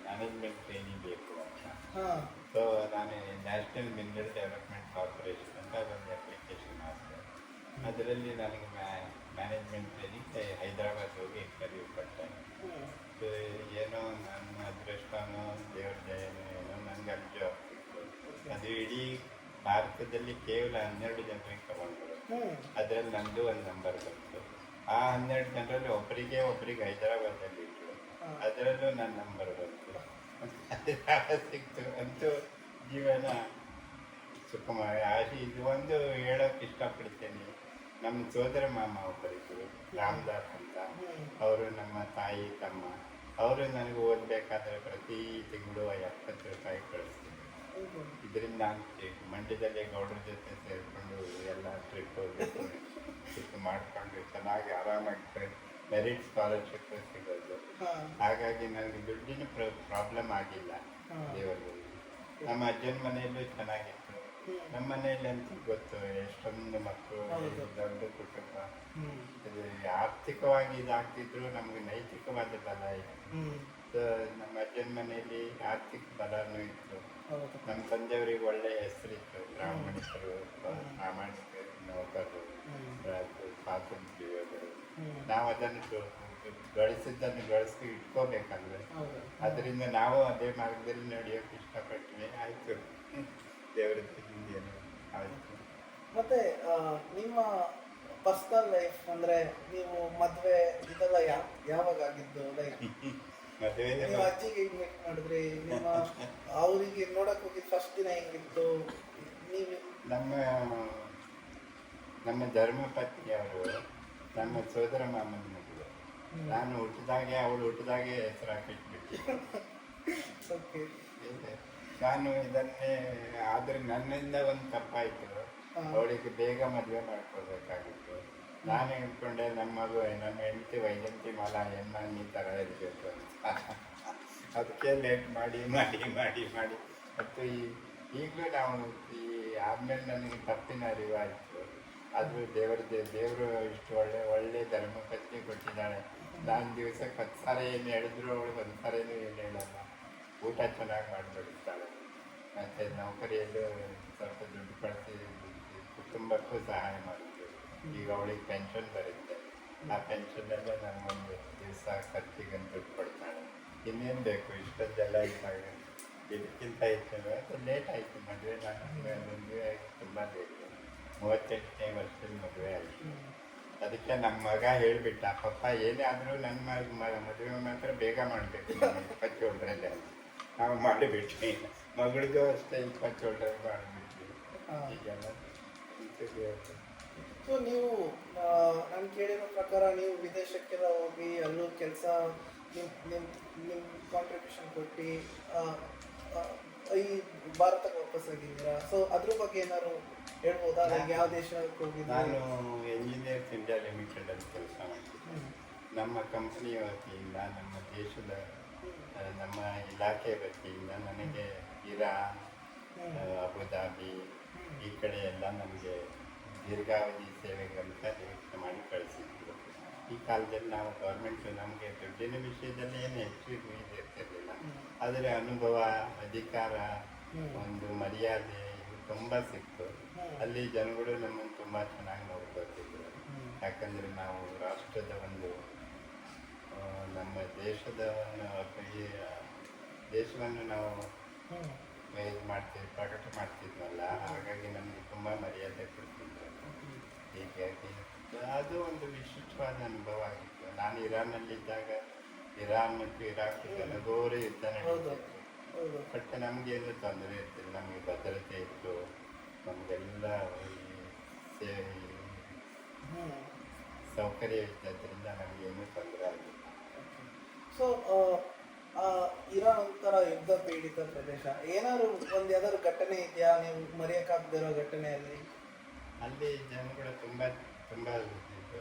B: ಮ್ಯಾನೇಜ್ಮೆಂಟ್ ಟ್ರೈನಿಂಗ್ ಬೇಕು ಅಂತ. ಸೊ ನಾನು ನ್ಯಾಷನಲ್ ಮಿನರಲ್ ಡೆವಲಪ್ಮೆಂಟ್ ಕಾರ್ಪೊರೇಷನ್ ಅಂತ ಒಂದು ಅಪ್ಲಿಕೇಶನ್ ಹಾಕಿದೆ. ಅದರಲ್ಲಿ ನನಗೆ ಮ್ಯಾನೇಜ್ಮೆಂಟ್ ಟ್ರೈನಿಂಗ್ ಹೈದರಾಬಾದ್ ಹೋಗಿ ಇಂಟರ್ವ್ಯೂ ಕೊಟ್ಟೆ. ಸೊ ಏನೋ ನನ್ನ ಅದೃಷ್ಟನೋ ದೇವ್ರ ಜಯನೋ ಏನೋ ನನಗೆ ಅಲ್ಲಿ ಜಾಬ್ ಸಿಕ್ತು. ಅದು ಇಡೀ ಭಾರತದಲ್ಲಿ ಕೇವಲ 12 ಜನರಿಗೆ ತಗೊಂಡ್ರು. ಅದರಲ್ಲಿ ನಂದು ಒಂದು ನಂಬರ್ ಬಂತು. ಆ 12 ಜನರಲ್ಲಿ ಒಬ್ಬರಿಗೆ ಹೈದರಾಬಾದಲ್ಲಿ ಇಟ್ಟರು. ಅದರಲ್ಲೂ ನನ್ನ ನಂಬರ್ ಬಂತು. ಸಿಕ್ತು. ಅಂತೂ ಜೀವನ ಸುಖಮಯ. ಇದು ಒಂದು ಹೇಳೋಕೆ ಇಷ್ಟಪಡ್ತೇನೆ. ನಮ್ಮ ಸೋದರ ಮಾಮ ಒಬ್ಬರಿದ್ದರು, ರಾಮದಾಸ್ ಅಂತ. ಅವರು ನಮ್ಮ ತಾಯಿ ತಮ್ಮ. ಅವರು ನನಗೆ ಓದಬೇಕಾದ್ರೆ ಪ್ರತಿ ತಿಂಗಳು 70 ರೂಪಾಯಿ ಕಳಿಸ್ತಿದ್ರು. ಇದರಿಂದ ನಾನು ಮಂಡ್ಯದಲ್ಲೇ ಗೌಡ್ರ ಜೊತೆ ಸೇರಿಕೊಂಡು ಎಲ್ಲ ಟ್ರಿಪ್ ಮಾಡಿಕೊಂಡು ಚೆನ್ನಾಗಿ ಆರಾಮಾಗಿ ಮೆರಿಟ್ ಸ್ಕಾಲರ್ಶಿಪ್ ಸಿಗೋದು. ಹಾಗಾಗಿ ನನಗೆ ದುಡ್ಡಿನ ಪ್ರಾಬ್ಲಮ್ ಆಗಿಲ್ಲ ದೇವರಲ್ಲಿ. ನಮ್ಮ ಅಜ್ಜನ ಮನೆಯಲ್ಲೂ ಚೆನ್ನಾಗಿತ್ತು. ನಮ್ಮ ಮನೆಯಲ್ಲಿ ಅಂತ ಗೊತ್ತು ಎಷ್ಟೊಂದು ಮಕ್ಕಳು, ದೊಡ್ಡ ಕುಟುಂಬ. ಇದು ಆರ್ಥಿಕವಾಗಿ ಇದಾಗ್ತಿದ್ರು ನಮಗೆ ನೈತಿಕವಾದ ಬಲ ಇತ್ತು. ನಮ್ಮ ಅಜ್ಜನ ಮನೆಯಲ್ಲಿ ಆರ್ಥಿಕ ಬಲನೂ ಇತ್ತು. ನಮ್ಮ ತಂದೆಯವರಿಗೆ ಒಳ್ಳೆ ಹೆಸರಿತ್ತು. ಬ್ರಾಹ್ಮಣಿಕರು, ಪ್ರಾಮಾಣಿಕರು, ನೌಕರರು, ಸ್ವಾತಂತ್ರ್ಯಗಳು. ನಾವು ಅದನ್ನು ಗಳಿಸಿದ್ದನ್ನು ಗಳಿಸಿ ಇಟ್ಕೋಬೇಕಂದ್ರೆ ಅದರಿಂದ ನಾವು ಅದೇ ಮಾರ್ಗದಲ್ಲಿ ನಡೆಯೋಕೆ ಇಷ್ಟಪಟ್ವಿ. ಆಯಿತು, ದೇವರ ಹಿಂದೇನು ಆಯಿತು.
A: ಮತ್ತೆ ನಿಮ್ಮ ಪರ್ಸನಲ್ ಲೈಫ್ ಅಂದರೆ ನೀವು ಮದುವೆ ಇದೆಲ್ಲ ಯಾವಾಗ ಆಗಿದ್ದು? ಲೈಕ್
B: ಮದುವೆ
A: ನಿಮ್ಮ ಅಜ್ಜಿಗೆ ಹೇಗೆ ಮೀಟ್ ಮಾಡಿದ್ರಿ? ನಿಮ್ಮ ಅವರಿಗೆ ನೋಡಕ್ ಹೋಗಿ ಫಸ್ಟ್ ದಿನ ಹೆಂಗಿತ್ತು? ನೀವು
B: ನಮ್ಮ ಧರ್ಮಪತ್ನಿ ಅವರು ನಮ್ಮ ಸೋದರ ಮಾಮನ ಮಗಳು. ನಾನು ಹುಟ್ಟಿದಾಗೆ ಅವಳು ಹುಟ್ಟಿದಾಗೆ ಹೆಸರು ಹಾಕಿಟ್ಬಿಟ್ಟು
A: ಓಕೆ.
B: ನಾನು ಇದನ್ನೇ ಆದರೆ ನನ್ನಿಂದ ಒಂದು ತಪ್ಪಾಯಿತು. ಅವಳಿಗೆ ಬೇಗ ಮದುವೆ ಮಾಡ್ಕೊಳ್ಬೇಕಾಗಿತ್ತು. ನಾನು ಹೇಳ್ಕೊಂಡೆ ನಮ್ಮ ಹೆಂಡತಿ ವೈಜಂತಿ ಮಾಲ ಹೆಣ್ಣು ಈ ಥರ ಇರಬೇಕು ಅಂತ. ಅದಕ್ಕೆ ಲೇಟ್ ಮಾಡಿ ಮತ್ತು ಈಗಲೂ ನಾವು ಆದಮೇಲೆ ನನಗೆ ತಪ್ಪಿನ ಅರಿವಾಯಿತು. ಅದು ದೇವರು ಇಷ್ಟು ಒಳ್ಳೆ ಧರ್ಮಪತ್ನಿ ಕೊಟ್ಟಿದ್ದಾಳೆ. ನಾನು ದಿವಸಕ್ಕೆ 10 ಸಾರಿ ಏನು ಹೇಳಿದ್ರು ಅವಳು 1 ಸಾರಿನೂ ಏನು ಹೇಳಲ್ಲ. ಊಟ ಚೆನ್ನಾಗಿ ಮಾಡಿಬಿಡ್ತಾಳೆ. ಮತ್ತು ನೌಕರಿಯಲ್ಲೂ ಸ್ವಲ್ಪ ದುಡ್ಡು ಕಳಿಸಿ ಕುಟುಂಬಕ್ಕೂ ಸಹಾಯ ಮಾಡುತ್ತೆ. ಈಗ ಅವಳಿಗೆ ಪೆನ್ಷನ್ ಬರುತ್ತೆ. ಆ ಪೆನ್ಷನಲ್ಲೇ ನಮಗೊಂದು ದಿವಸ ಖರ್ಚಿಗೆ ದುಡ್ಡು ಕೊಡ್ತಾಳೆ. ಇನ್ನೇನು ಬೇಕು? ಇಷ್ಟೊಂದೆಲ್ಲ ಇದ್ದಾಗ ಇದಕ್ಕಿಂತ ಹೆಚ್ಚು ಲೇಟ್ ಆಯಿತು ಮದುವೆ. ನಾನು ಮದುವೆ ಆಗಿ ತುಂಬ ಲೇಟು. 38ನೇ ವರ್ಷದಲ್ಲಿ ಮದುವೆ ಆಯಿತು. ಅದಕ್ಕೆ ನಮ್ಮ ಮಗ ಹೇಳಿಬಿಟ್ಟ, ಪಪ್ಪ ಏನೇ ಆದರೂ ನನ್ನ ಮದುವೆ ಮಾತ್ರ ಬೇಗ ಮಾಡಬೇಕು 27ರಲ್ಲೇ ಅಂತ. ನಾವು ಮಾಡಿಬಿಟ್ವಿ. ಮಗಳಿಗೂ ಅಷ್ಟೇ 27ರಲ್ಲಿ ಮಾಡಿಬಿಟ್ವಿ. ಈಗೆಲ್ಲ
A: ಸೊ ನೀವು ನಾನು ಕೇಳಿರೋ ಪ್ರಕಾರ ನೀವು ವಿದೇಶಕ್ಕೆಲ್ಲ ಹೋಗಿ ಅಲ್ಲೂ ಕೆಲಸ ನಿಮ್ಮ ಕಾಂಟ್ರಿಬ್ಯೂಷನ್ ಕೊಟ್ಟು ಈ ಭಾರತಕ್ಕೆ ವಾಪಸ್ಸಾಗಿದ್ದೀರಾ? ಸೊ ಅದ್ರ ಬಗ್ಗೆ ಏನಾದ್ರು ಹೇಳ್ಬೋದಾ? ಯಾವ ದೇಶಕ್ಕೆ ಹೋಗಿದ್ದೀರಾ?
B: ನಾನು ಎಂಜಿನಿಯರ್ಸ್ ಇಂಡಿಯಾ ಲಿಮಿಟೆಡಲ್ಲಿ ಕೆಲಸ ಮಾಡ್ತೀನಿ. ನಮ್ಮ ಕಂಪ್ನಿಯ ವತಿಯಿಂದ, ನಮ್ಮ ದೇಶದ ನಮ್ಮ ಇಲಾಖೆ ವತಿಯಿಂದ ನನಗೆ ಇರಾನ್, ಅಬುದಾಬಿ ಈ ಕಡೆ ಎಲ್ಲ ನಮಗೆ ದೀರ್ಘಾವಧಿ ಸೇವೆಗಳಂತ ನಿರೀಕ್ಷೆ ಮಾಡಿ ಕಳಿಸಿದ್ರು. ಈ ಕಾಲದಲ್ಲಿ ನಾವು ಗೌರ್ಮೆಂಟು ನಮಗೆ ದುಡ್ಡಿನ ವಿಷಯದಲ್ಲಿ ಏನು ಹೆಚ್ಚು ಇರ್ತಿರಲಿಲ್ಲ. ಆದರೆ ಅನುಭವ, ಅಧಿಕಾರ, ಒಂದು ಮರ್ಯಾದೆ ಇದು ತುಂಬ ಸಿಕ್ತು. ಅಲ್ಲಿ ಜನಗಳು ನಮ್ಮನ್ನು ತುಂಬ ಚೆನ್ನಾಗಿ ನೋಡ್ಕೊತಿದ್ರು. ಯಾಕಂದರೆ ನಾವು ರಾಷ್ಟ್ರದ ಒಂದು ನಮ್ಮ ದೇಶದ ದೇಶವನ್ನು ನಾವು
A: ಹ್ಮ್
B: ಇದು ಮಾಡ್ತೀವಿ, ಪ್ರಕಟ ಮಾಡ್ತಿದ್ವಲ್ಲ, ಹಾಗಾಗಿ ನಮಗೆ ತುಂಬ ಮರ್ಯಾದೆ ಕೊಡ್ತಿದ್ರು. ಹೀಗಾಗಿ ಅದು ಒಂದು ವಿಶಿಷ್ಟವಾದ ಅನುಭವ ಆಗಿತ್ತು. ನಾನು ಇರಾನ್ನಲ್ಲಿದ್ದಾಗ ಇರಾನ್ ಮತ್ತು ಇರಾಕ್ ಘೋರ ಯುದ್ಧ
A: ಹೌದು
B: ನಡೀತಿತ್ತು.
A: ಹೌದು
B: ಬಟ್ ನಮಗೇನು ತೊಂದರೆ ಇರ್ತಿಲ್ಲ, ನಮಗೆ ಭದ್ರತೆ ಇತ್ತು, ನಮಗೆಲ್ಲ ಈ
A: ಹ್ಮ್
B: ಸೌಕರ್ಯ ಇದ್ದದ್ರಿಂದ ನಮಗೇನು ತೊಂದರೆ ಆಗಿಲ್ಲ.
A: ಸೊ ಇರಾನ್ ಒಂಥರ ಯುದ್ಧ ಪೀಡಿತ ಪ್ರದೇಶ. ಏನಾದ್ರು ಒಂದು ಯಾವ್ದಾದ್ರು ಘಟನೆ ಇದೆಯಾ ನೀವು ಮರೆಯೋಕ್ಕಾಗದಿರೋ ಘಟನೆಯಲ್ಲಿ?
B: ಅಲ್ಲಿ ಜನಗಳು ತುಂಬ ತುಂಬ ಇದು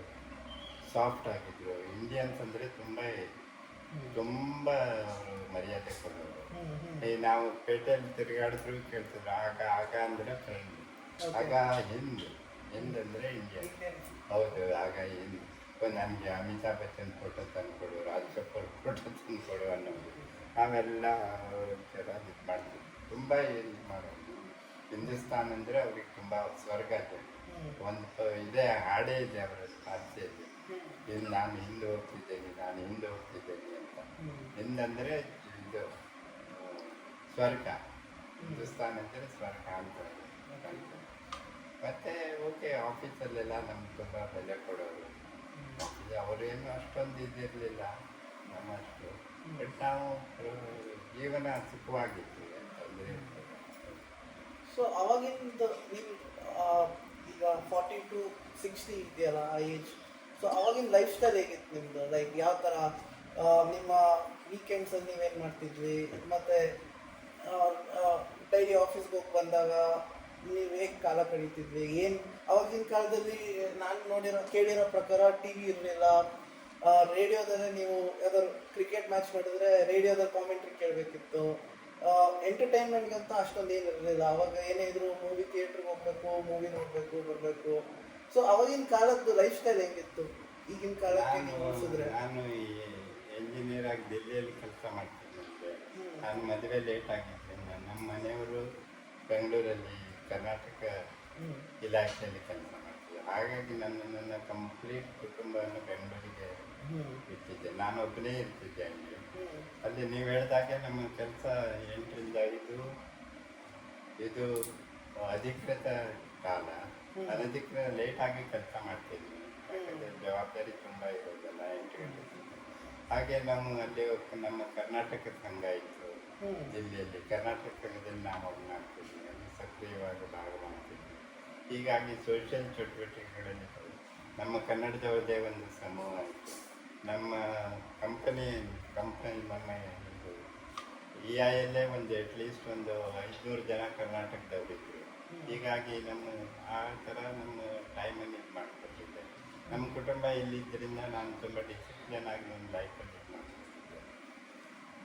B: ಸಾಫ್ಟ್ ಆಗಿದ್ರು. ಇಂಡಿಯನ್ಸ್ ಅಂದರೆ ತುಂಬ ಅವರು ಮರ್ಯಾದೆ ಕೊಡೋರು. ನಾವು ಪೇಟೆಯಲ್ಲಿ ತಿರುಗಾಡಿದ್ರು ಕೇಳ್ತಿದ್ರು ಆಗ ಅಂದರೆ ಫ್ರೆಂಡ್, ಆಗ ಹಿಂದಂದರೆ ಇಂಡಿಯನ್. ಹೌದು, ಆಗ ಹಿಂದ್ ನನಗೆ ಅಮಿತಾಬ್ ಬಚ್ಚನ್ ಫೋಟೋ ತಂದುಕೊಡು, ರಾಜ್ ಕಪೂರ್ ಫೋಟೋ ತಂದುಕೊಡು ಅನ್ನೋದು. ನಾವೆಲ್ಲ ಒಂಥರ ಇದು ಮಾಡ್ತೀವಿ, ತುಂಬ ಇದು ಮಾಡೋದು. ಹಿಂದೂಸ್ತಾನ್ ಅಂದರೆ ಅವ್ರಿಗೆ ತುಂಬ ಸ್ವರ್ಗ ಇದೆ. ಒಂದು ಇದೇ ಹಾಡೇ ಇದೆ ಅವರ ಭಾಷೆಯಲ್ಲಿ, ನಾನು ಹಿಂದೆ ಹೋಗ್ತಿದ್ದೇನೆ ಅಂತ. ಹಿಂದಂದರೆ ಇದು ಸ್ವರ್ಗ, ಹಿಂದೂಸ್ತಾನ್ ಅಂದರೆ ಸ್ವರ್ಗ ಅಂತ. ಮತ್ತು ಓಕೆ, ಆಫೀಸಲ್ಲೆಲ್ಲ ನಮ್ಗೆ ತುಂಬ ಬೆಲೆ ಕೊಡೋರು. ಅವರೇನು ಅಷ್ಟೊಂದು ಇದಿರಲಿಲ್ಲ ನಮ್ಮಷ್ಟು, ಬಟ್ ನಾವು ಜೀವನ ಸುಖವಾಗಿತ್ತು ಅಂತಂದರೆ.
A: ಸೊ ಅವಾಗಿಂದ ನಿಮ್ಮ ಈಗ 40 to 60 ಇದೆಯಲ್ಲ ಆ ಏಜ್, ಸೊ ಅವಾಗಿನ ಲೈಫ್ ಸ್ಟೈಲ್ ಹೇಗಿತ್ತು ನಿಮ್ಮದು? ಲೈಕ್ ಯಾವ ಥರ ನಿಮ್ಮ ವೀಕೆಂಡ್ಸಲ್ಲಿ ನೀವೇನು ಮಾಡ್ತಿದ್ವಿ, ಮತ್ತು ಡೈಲಿ ಆಫೀಸ್ಗೆ ಹೋಗಿ ಬಂದಾಗ ನೀವು ಹೇಗೆ ಕಾಲ ಕಳೀತಿದ್ವಿ? ಏನು ಅವಾಗಿನ ಕಾಲದಲ್ಲಿ ನಾನು ಕೇಳಿರೋ ಪ್ರಕಾರ ಟಿ ವಿ ಇರಲಿಲ್ಲ. ರೇಡಿಯೋದಲ್ಲಿ ನೀವು ಯಾವ್ದಾದ್ರು ಕ್ರಿಕೆಟ್ ಮ್ಯಾಚ್ ಮಾಡಿದ್ರೆ ರೇಡಿಯೋದಲ್ಲಿ ಕಾಮೆಂಟ್ರಿ ಕೇಳಬೇಕಿತ್ತು. ಎಂಟರ್ಟೈನ್ಮೆಂಟ್ಗಂತ ಅಷ್ಟೊಂದು ಏನು ಇರಲಿಲ್ಲ. ಅವಾಗ ಏನೇ ಇದ್ರು ಮೂವಿ ಥಿಯೇಟ್ರಿಗೆ ಹೋಗ್ಬೇಕು, ಮೂವಿ ನೋಡಬೇಕು, ಬರಬೇಕು. ಸೊ ಅವಾಗಿನ ಕಾಲದ್ದು ಲೈಫ್ ಸ್ಟೈಲ್ ಹೆಂಗಿತ್ತು ಈಗಿನ ಕಾಲಕ್ಕೆ ನೀವು ಹೋಲಿಸಿದ್ರೆ?
B: ನಾನು ಈ ಎಂಜಿನಿಯರ್ ಆಗಿ ದಿಲ್ಲಿಯಲ್ಲಿ ಕೆಲಸ ಮಾಡ್ತಿದ್ದೆ. ನಾನು ಮದುವೆ ಲೇಟ್ ಆಗಿದ್ದೆ. ನಮ್ಮ ಮನೆಯವರು ಬೆಂಗಳೂರಲ್ಲಿ ಕರ್ನಾಟಕ ಇಲಾಖೆಯಲ್ಲಿ ಕೆಲಸ ಮಾಡ್ತಿದ್ದೆ. ಹಾಗಾಗಿ ನನ್ನ ಕಂಪ್ಲೀಟ್ ಕುಟುಂಬವನ್ನು ಬೆಂಗಳೂರಿಗೆ ಬಿಟ್ಟಿದ್ದೆ. ನಾನು ಒಬ್ಬನೇ ಇರ್ತಿದ್ದೆ ಅಲ್ಲಿ. ನೀವು ಹೇಳಿದಾಗೆ ನಮ್ಮ ಕೆಲಸ 8 ರಿಂದ 5, ಇದು ಅಧಿಕೃತ ಕಾಲ. ಅನಧಿಕೃತ ಲೇಟಾಗಿ ಕೆಲಸ ಮಾಡ್ತಿದ್ವಿ, ಯಾಕಂದರೆ ಜವಾಬ್ದಾರಿ ತುಂಬ ಇರೋದಲ್ಲ 8 ಗಂಟೆ. ಹಾಗೆ ನಾವು ಅಲ್ಲಿ ನಮ್ಮ ಕರ್ನಾಟಕ ಸಂಘ ಇತ್ತು ದಿಲ್ಲಿಯಲ್ಲಿ. ಕರ್ನಾಟಕ ಸಂಘದಲ್ಲಿ ನಾವು ಒಗ್ನಾಗ್ತಿದ್ವಿ, ಅಲ್ಲಿ ಸಕ್ರಿಯವಾಗಿ ಭಾಗವಹಿಸ್ತಿದ್ವಿ. ಹೀಗಾಗಿ ಸೋಷಿಯಲ್ ಚಟುವಟಿಕೆಗಳಲ್ಲಿ ನಮ್ಮ ಕನ್ನಡದವರದೇ ಒಂದು ಸಮೂಹ ಇತ್ತು. ನಮ್ಮ ಕಂಪನಿ ನಮ್ಮ ಇದು EIಯಲ್ಲೇ ಒಂದು ಅಟ್ಲೀಸ್ಟ್ ಒಂದು 500 ಜನ ಕರ್ನಾಟಕದವರಿದ್ದರು. ಹೀಗಾಗಿ ಆ ಥರ ನಮ್ಮ ಟೈಮನ್ನು ಇದು ಮಾಡಿಕೊಟ್ಟಿದ್ದೆ. ನಮ್ಮ ಕುಟುಂಬ ಇಲ್ಲಿದ್ದರಿಂದ ನಾನು ತುಂಬ ಡಿಸಿಪ್ಲಿನ್ ಆಗಿ ನನ್ನ ಲೈಫಲ್ಲಿ ಇದು ಮಾಡ್ತಿದ್ದೆ.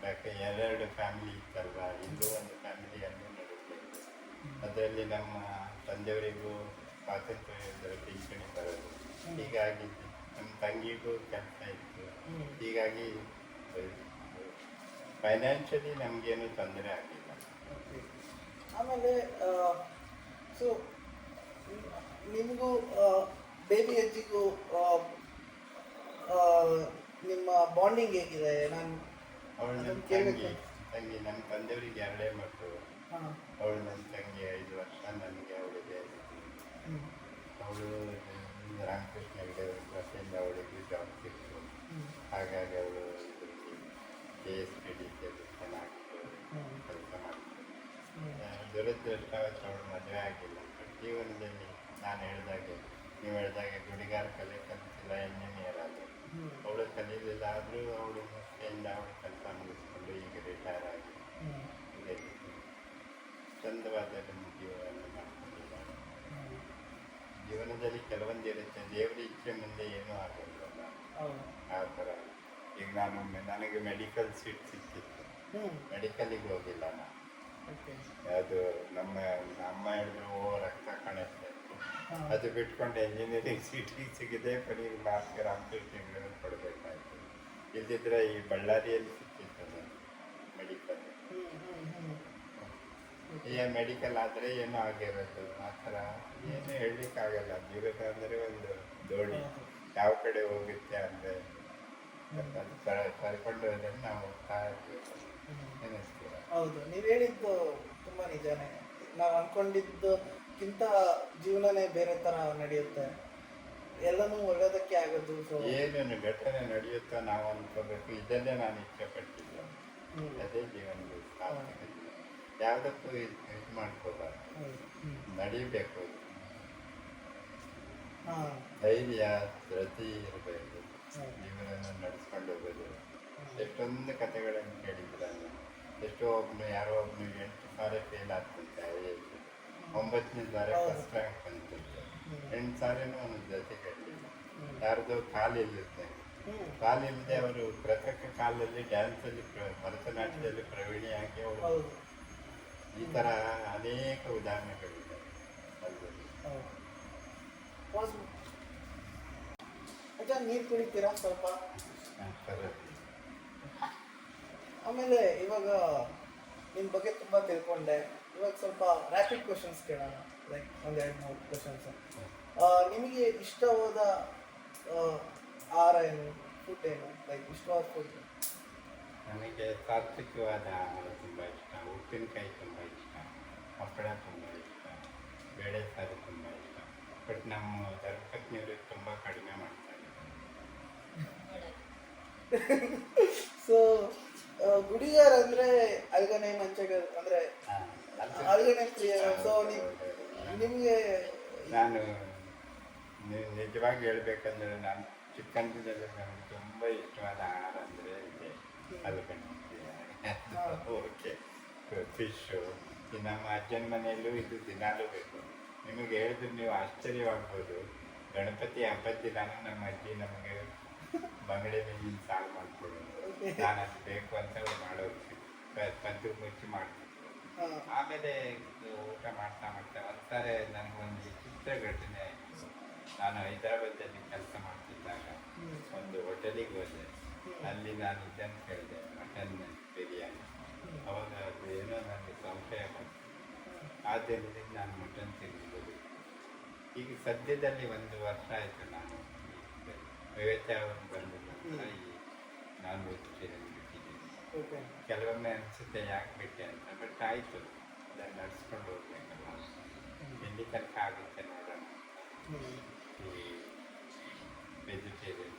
B: ಯಾಕೆ 2 ಫ್ಯಾಮಿಲಿ ಇತ್ತಲ್ವ, ಇದು ಒಂದು ಫ್ಯಾಮಿಲಿಯನ್ನು ನಡೆಸಬೇಕು. ಅದರಲ್ಲಿ ನಮ್ಮ ತಂದೆಯವರಿಗೂ ಸ್ವಾತಂತ್ರ್ಯದ ಪಿಂಚಣಿ ಬರೋದು. ಹೀಗಾಗಿ ನಮ್ಮ ತಂಗಿಗೂ ಕೆಲಸ ಇತ್ತು. ಹೀಗಾಗಿ ಫೈನಾನ್ಷಿಯಲಿ ನಮಗೇನು ತೊಂದರೆ ಆಗಿಲ್ಲ.
A: ಆಮೇಲೆ ಸೊ ನಿಮಗೂ ಬೇಬಿ ಅಜ್ಜಿಗೂ ನಿಮ್ಮ ಬಾಂಡಿಂಗ್ ಹೇಗಿದೆ?
B: ಅವಳು ನನ್ನ ತಂಗಿ. ನಮ್ಮ ತಂದೆಯವರಿಗೆ 2 ಮಕ್ಕಳು. ಅವಳು ನನ್ನ ತಂಗಿ 5 ವರ್ಷ, ನನಗೆ ಅವಳಿಗೆ. ಅವಳು ರಾಮಕೃಷ್ಣ ಹೆಗಡೆ ವತಿಯಿಂದ ಅವಳಿಗೆ ಜಾಬ್ ಸಿಕ್ತು. ಹಾಗಾಗಿ ಅವಳು KSPDC ಚೆನ್ನಾಗಿ ಕೆಲಸ ಮಾಡ್ತಾಳೆ. ದುರದೃಷ್ಟವಶ ಅವಳು ಮದುವೆ ಆಗಿಲ್ಲ. ಜೀವನದಲ್ಲಿ ನೀವು ಹೇಳಿದಾಗೆ ಗುಡಿಗಾರ ಕಲೆ ಕಲಿತಿಲ್ಲ, ಇಂಜಿನಿಯರ್ ಆದರು. ಅವಳು ಕಲೀಲಿಲ್ಲ, ಆದರೂ ಅವಳು ನಿಷ್ಠೆಯಿಂದ ಅವಳು ಕೆಲಸ ಮುಗಿಸ್ಕೊಂಡು ಈಗ ರಿಟೈರ್ ಆಗಿ ಚಂದವಾದ ಜೀವನವನ್ನು ಮಾಡ್ಕೊಂಡಿದ್ದಾಳೆ. ಜೀವನದಲ್ಲಿ ಕೆಲವೊಂದು ಇರುತ್ತೆ, ದೇವರ ಇಚ್ಛೆ ಮುಂದೆ ಏನೂ ಆಗೋದಿಲ್ಲ. ಆ ಥರ ಈಗ ನನಗೆ ಮೆಡಿಕಲ್ ಸೀಟ್ ಸಿಕ್ಕಿತ್ತು, ಮೆಡಿಕಲಿಗೆ ಹೋಗಿಲ್ಲ ನಾನು. ಅದು ನಮ್ಮ ಅಮ್ಮ ಹೇಳಿದ್ರು ರಕ್ತ ಕಾಣುತ್ತೆ, ಅದು ಬಿಟ್ಕೊಂಡು ಎಂಜಿನಿಯರಿಂಗ್ ಸೀಟಿಗೆ ಸಿಗಿದೆ. ಕೊನೆಗೆ ಮಾರ್ಕ್ಸ್ ರಾಮಕೃಷ್ಣ ಕೊಡಬೇಕಾಯ್ತು. ಇಲ್ದಿದ್ರೆ ಈ ಬಳ್ಳಾರಿಯಲ್ಲಿ ಸಿಕ್ಕಿತ್ತು ಮೆಡಿಕಲ್. ಮೆಡಿಕಲ್ ಆದರೆ ಏನೂ ಆಗಿರೋದು. ಆ ಥರ ಏನೂ ಹೇಳಲಿಕ್ಕಾಗಲ್ಲ. ಜೀವನ ಅಂದರೆ ಒಂದು ದೋಣಿ, ಯಾವ ಕಡೆ ಹೋಗುತ್ತೆ ಅಂದರೆ ಕರ್ಕೊಂಡು ಹೋದ್ರೆ ನಾವು ಹೋಗ್ತಾ ಇರ್ತೀವಿ. ನಮಸ್ಕಾರ.
A: ಹೌದು, ನೀವು ಹೇಳಿದ್ದು ತುಂಬ ನಿಜಾನೇ. ನಾವು ಅಂದ್ಕೊಂಡಿದ್ದಕ್ಕಿಂತ ಜೀವನನೇ ಬೇರೆ ಥರ ನಡೆಯುತ್ತೆ, ಎಲ್ಲನೂ ಒಳ್ಳೆಯದಕ್ಕೆ ಆಗೋದು. ಸೊ
B: ಏನೇನು ಘಟನೆ ನಡೆಯುತ್ತೋ ನಾವು ಅನ್ಕೋಬೇಕು, ಇದನ್ನೇ ನಾನು ಇಷ್ಟಪಟ್ಟಿದ್ದೆ, ಅದೇ ಜೀವನದ ಸಾರ್ಥಕತೆ. ಯಾವುದಕ್ಕೂ ಇದು ಮಾಡ್ಕೋಬಾರ್ದು, ನಡೀಬೇಕು. ಧೈರ್ಯ ಧೃತಿ ಇರಬೇಕು, ಜೀವನ ನಡೆಸ್ಕೊಂಡು ಹೋಗೋದು. ಎಷ್ಟೊಂದು ಕಥೆಗಳನ್ನು ಕೇಳಿದ್ರೆ, ಎಷ್ಟೋ ಒಬ್ಬನು ಯಾರೋ ಒಬ್ಬನು 8 ಸಾರಿ ಫೇಲ್ ಆಗ್ತಂತೆ, 9ನೇ ಸಾರಿ ಫಸ್ಟ್ ರ್ಯಾಂಕ್ ಬಂತಂತೆ, 8 ಸಾರಿನೂ ಒಂದು ಜೊತೆ ಕೇಳಿಲ್ಲ. ಯಾರ್ದೋ ಕಾಲಿಲ್ಲದೆ ಅವರು ಕೃತಕ ಕಾಲದಲ್ಲಿ ಡ್ಯಾನ್ಸಲ್ಲಿ ಭರತನಾಟ್ಯದಲ್ಲಿ ಪ್ರವೀಣಿಯಾಗಿ ಅವಳು, ಈ ಥರ ಅನೇಕ ಉದಾಹರಣೆಗಳಿವೆ ಅಲ್ಲಿ.
A: ಅಜ್ಜ, ನೀರು ಕುಡಿತೀರಾ ಸ್ವಲ್ಪ?
B: ಸರಿ.
A: ಆಮೇಲೆ ಇವಾಗ ನಿಮ್ಮ ಬಗ್ಗೆ ತುಂಬ ತಿಳ್ಕೊಂಡೆ. ಇವಾಗ ಸ್ವಲ್ಪ ರ್ಯಾಪಿಡ್ ಕ್ವಶನ್ಸ್ ಕೇಳೋಣ, ಲೈಕ್ ಒಂದು 2-3 ಕ್ವಶನ್ಸ್. ನಿಮಗೆ ಇಷ್ಟವಾದ ಆಹಾರ ಏನು, ಫುಡ್ ಏನು, ಲೈಕ್ ಇಷ್ಟವಾದ ಫುಡ್?
B: ನನಗೆ ಸಾತ್ವಿಕವಾದ ಆಹಾರ ತುಂಬ ಇಷ್ಟ, ಉಪ್ಪಿನಕಾಯಿ ತುಂಬ ಇಷ್ಟ, ಹಪ್ಪಳ ತುಂಬ ಇಷ್ಟ, ಬೇಳೆ ಸಾರು ತುಂಬ ಇಷ್ಟ. ಬಟ್ ನಮ್ಮ ಧರ್ಮಪತ್ನಿಯವರು ತುಂಬ ಕಡಿಮೆ ಮಾಡ್ತಾರೆ.
A: ಸೊ ಗುಡಿಗಾರ ಅಂದರೆ ಅಲ್ಗನೆ ಮಂಚಗ ಅಂದರೆ ಅಲ್ಗನೆ ಪ್ರಿಯ. ಸೊ ನಿಮಗೆ
B: ನಾನು ನಿಜವಾಗಿ ಹೇಳ್ಬೇಕಂದ್ರೆ, ನಾನು ಚಿಕ್ಕಂದಿನಲ್ಲಿ ನನಗೆ ತುಂಬ ಇಷ್ಟವಾದ ಆಹಾರ ಅಂದರೆ ಇದೆ ಅಲ್ಗನೆ. Okay, fish. ನಮ್ಮ ಅಜ್ಜನ ಮನೆಯಲ್ಲೂ ಇದು ದಿನಾಲೂ ಬೇಕು. ನಿಮಗೆ ಹೇಳಿದ್ರೆ ನೀವು ಆಶ್ಚರ್ಯವಾಗ್ಬೋದು. ಗಣಪತಿ ಹಬ್ಬದ ದಿನಾನು ನಮ್ಮ ಅಜ್ಜಿ ನಮಗೆ ಬಂಗಡೆ ಮೀನಿನ ಸಾರು ಮಾಡಿಕೊಡೋದು. ನಾನು ಅದು ಬೇಕು ಅಂತ ಮಾಡೋದು, ಪಂಚು ಮುಚ್ಚಿ ಮಾಡ್ತಿದ್ರು. ಆಮೇಲೆ ಊಟ ಮಾಡ್ತಾ ಒಂದ್ಸಾರಿ ನನಗೊಂದು ವಿಚಿತ್ರ ಘಟನೆ ಆಯಿತು. ನಾನು ಹೈದರಾಬಾದಲ್ಲಿ ಕೆಲಸ ಮಾಡ್ತಿದ್ದಾಗ ಒಂದು ಹೋಟೆಲಿಗೆ ಹೋದೆ. ಅಲ್ಲಿ ನಾನು ಇದನ್ನು ಕೇಳಿದೆ, ಮಟನ್ ಬಿರಿಯಾನಿ. ಅವಾಗ ಅದು ಏನೋ ನನಗೆ ಸಂಶಯ ಬಂತು. ಆ ದಿನದಿಂದ ನಾನು ಮಟನ್ ತಿಂದಿದ್ದು. ಈಗ ಸದ್ಯದಲ್ಲಿ 1 ವರ್ಷ ಆಯಿತು ನಾನು ವ್ಯವಚಾರವನ್ನು ಬಂದ ನಂತರ ಈ ನಾನ್ ವೆಜಿಟೇರಿಯನ್ ಬಿಟ್ಟಿದ್ದೀನಿ. ಕೆಲವೊಮ್ಮೆ ಅನಿಸುತ್ತೆ ಯಾಕೆ ಬಿಟ್ಟೆ ಅಂತ, ಬಟ್ ಆಯಿತು, ಅದನ್ನು ನಡೆಸ್ಕೊಂಡು ಹೋಗ್ಬೇಕಲ್ಲ, ಎಲ್ಲಿ ತನಕ ಆಗುತ್ತೆ ನೋಡೋಣ. ಈ ವೆಜಿಟೇರಿಯನ್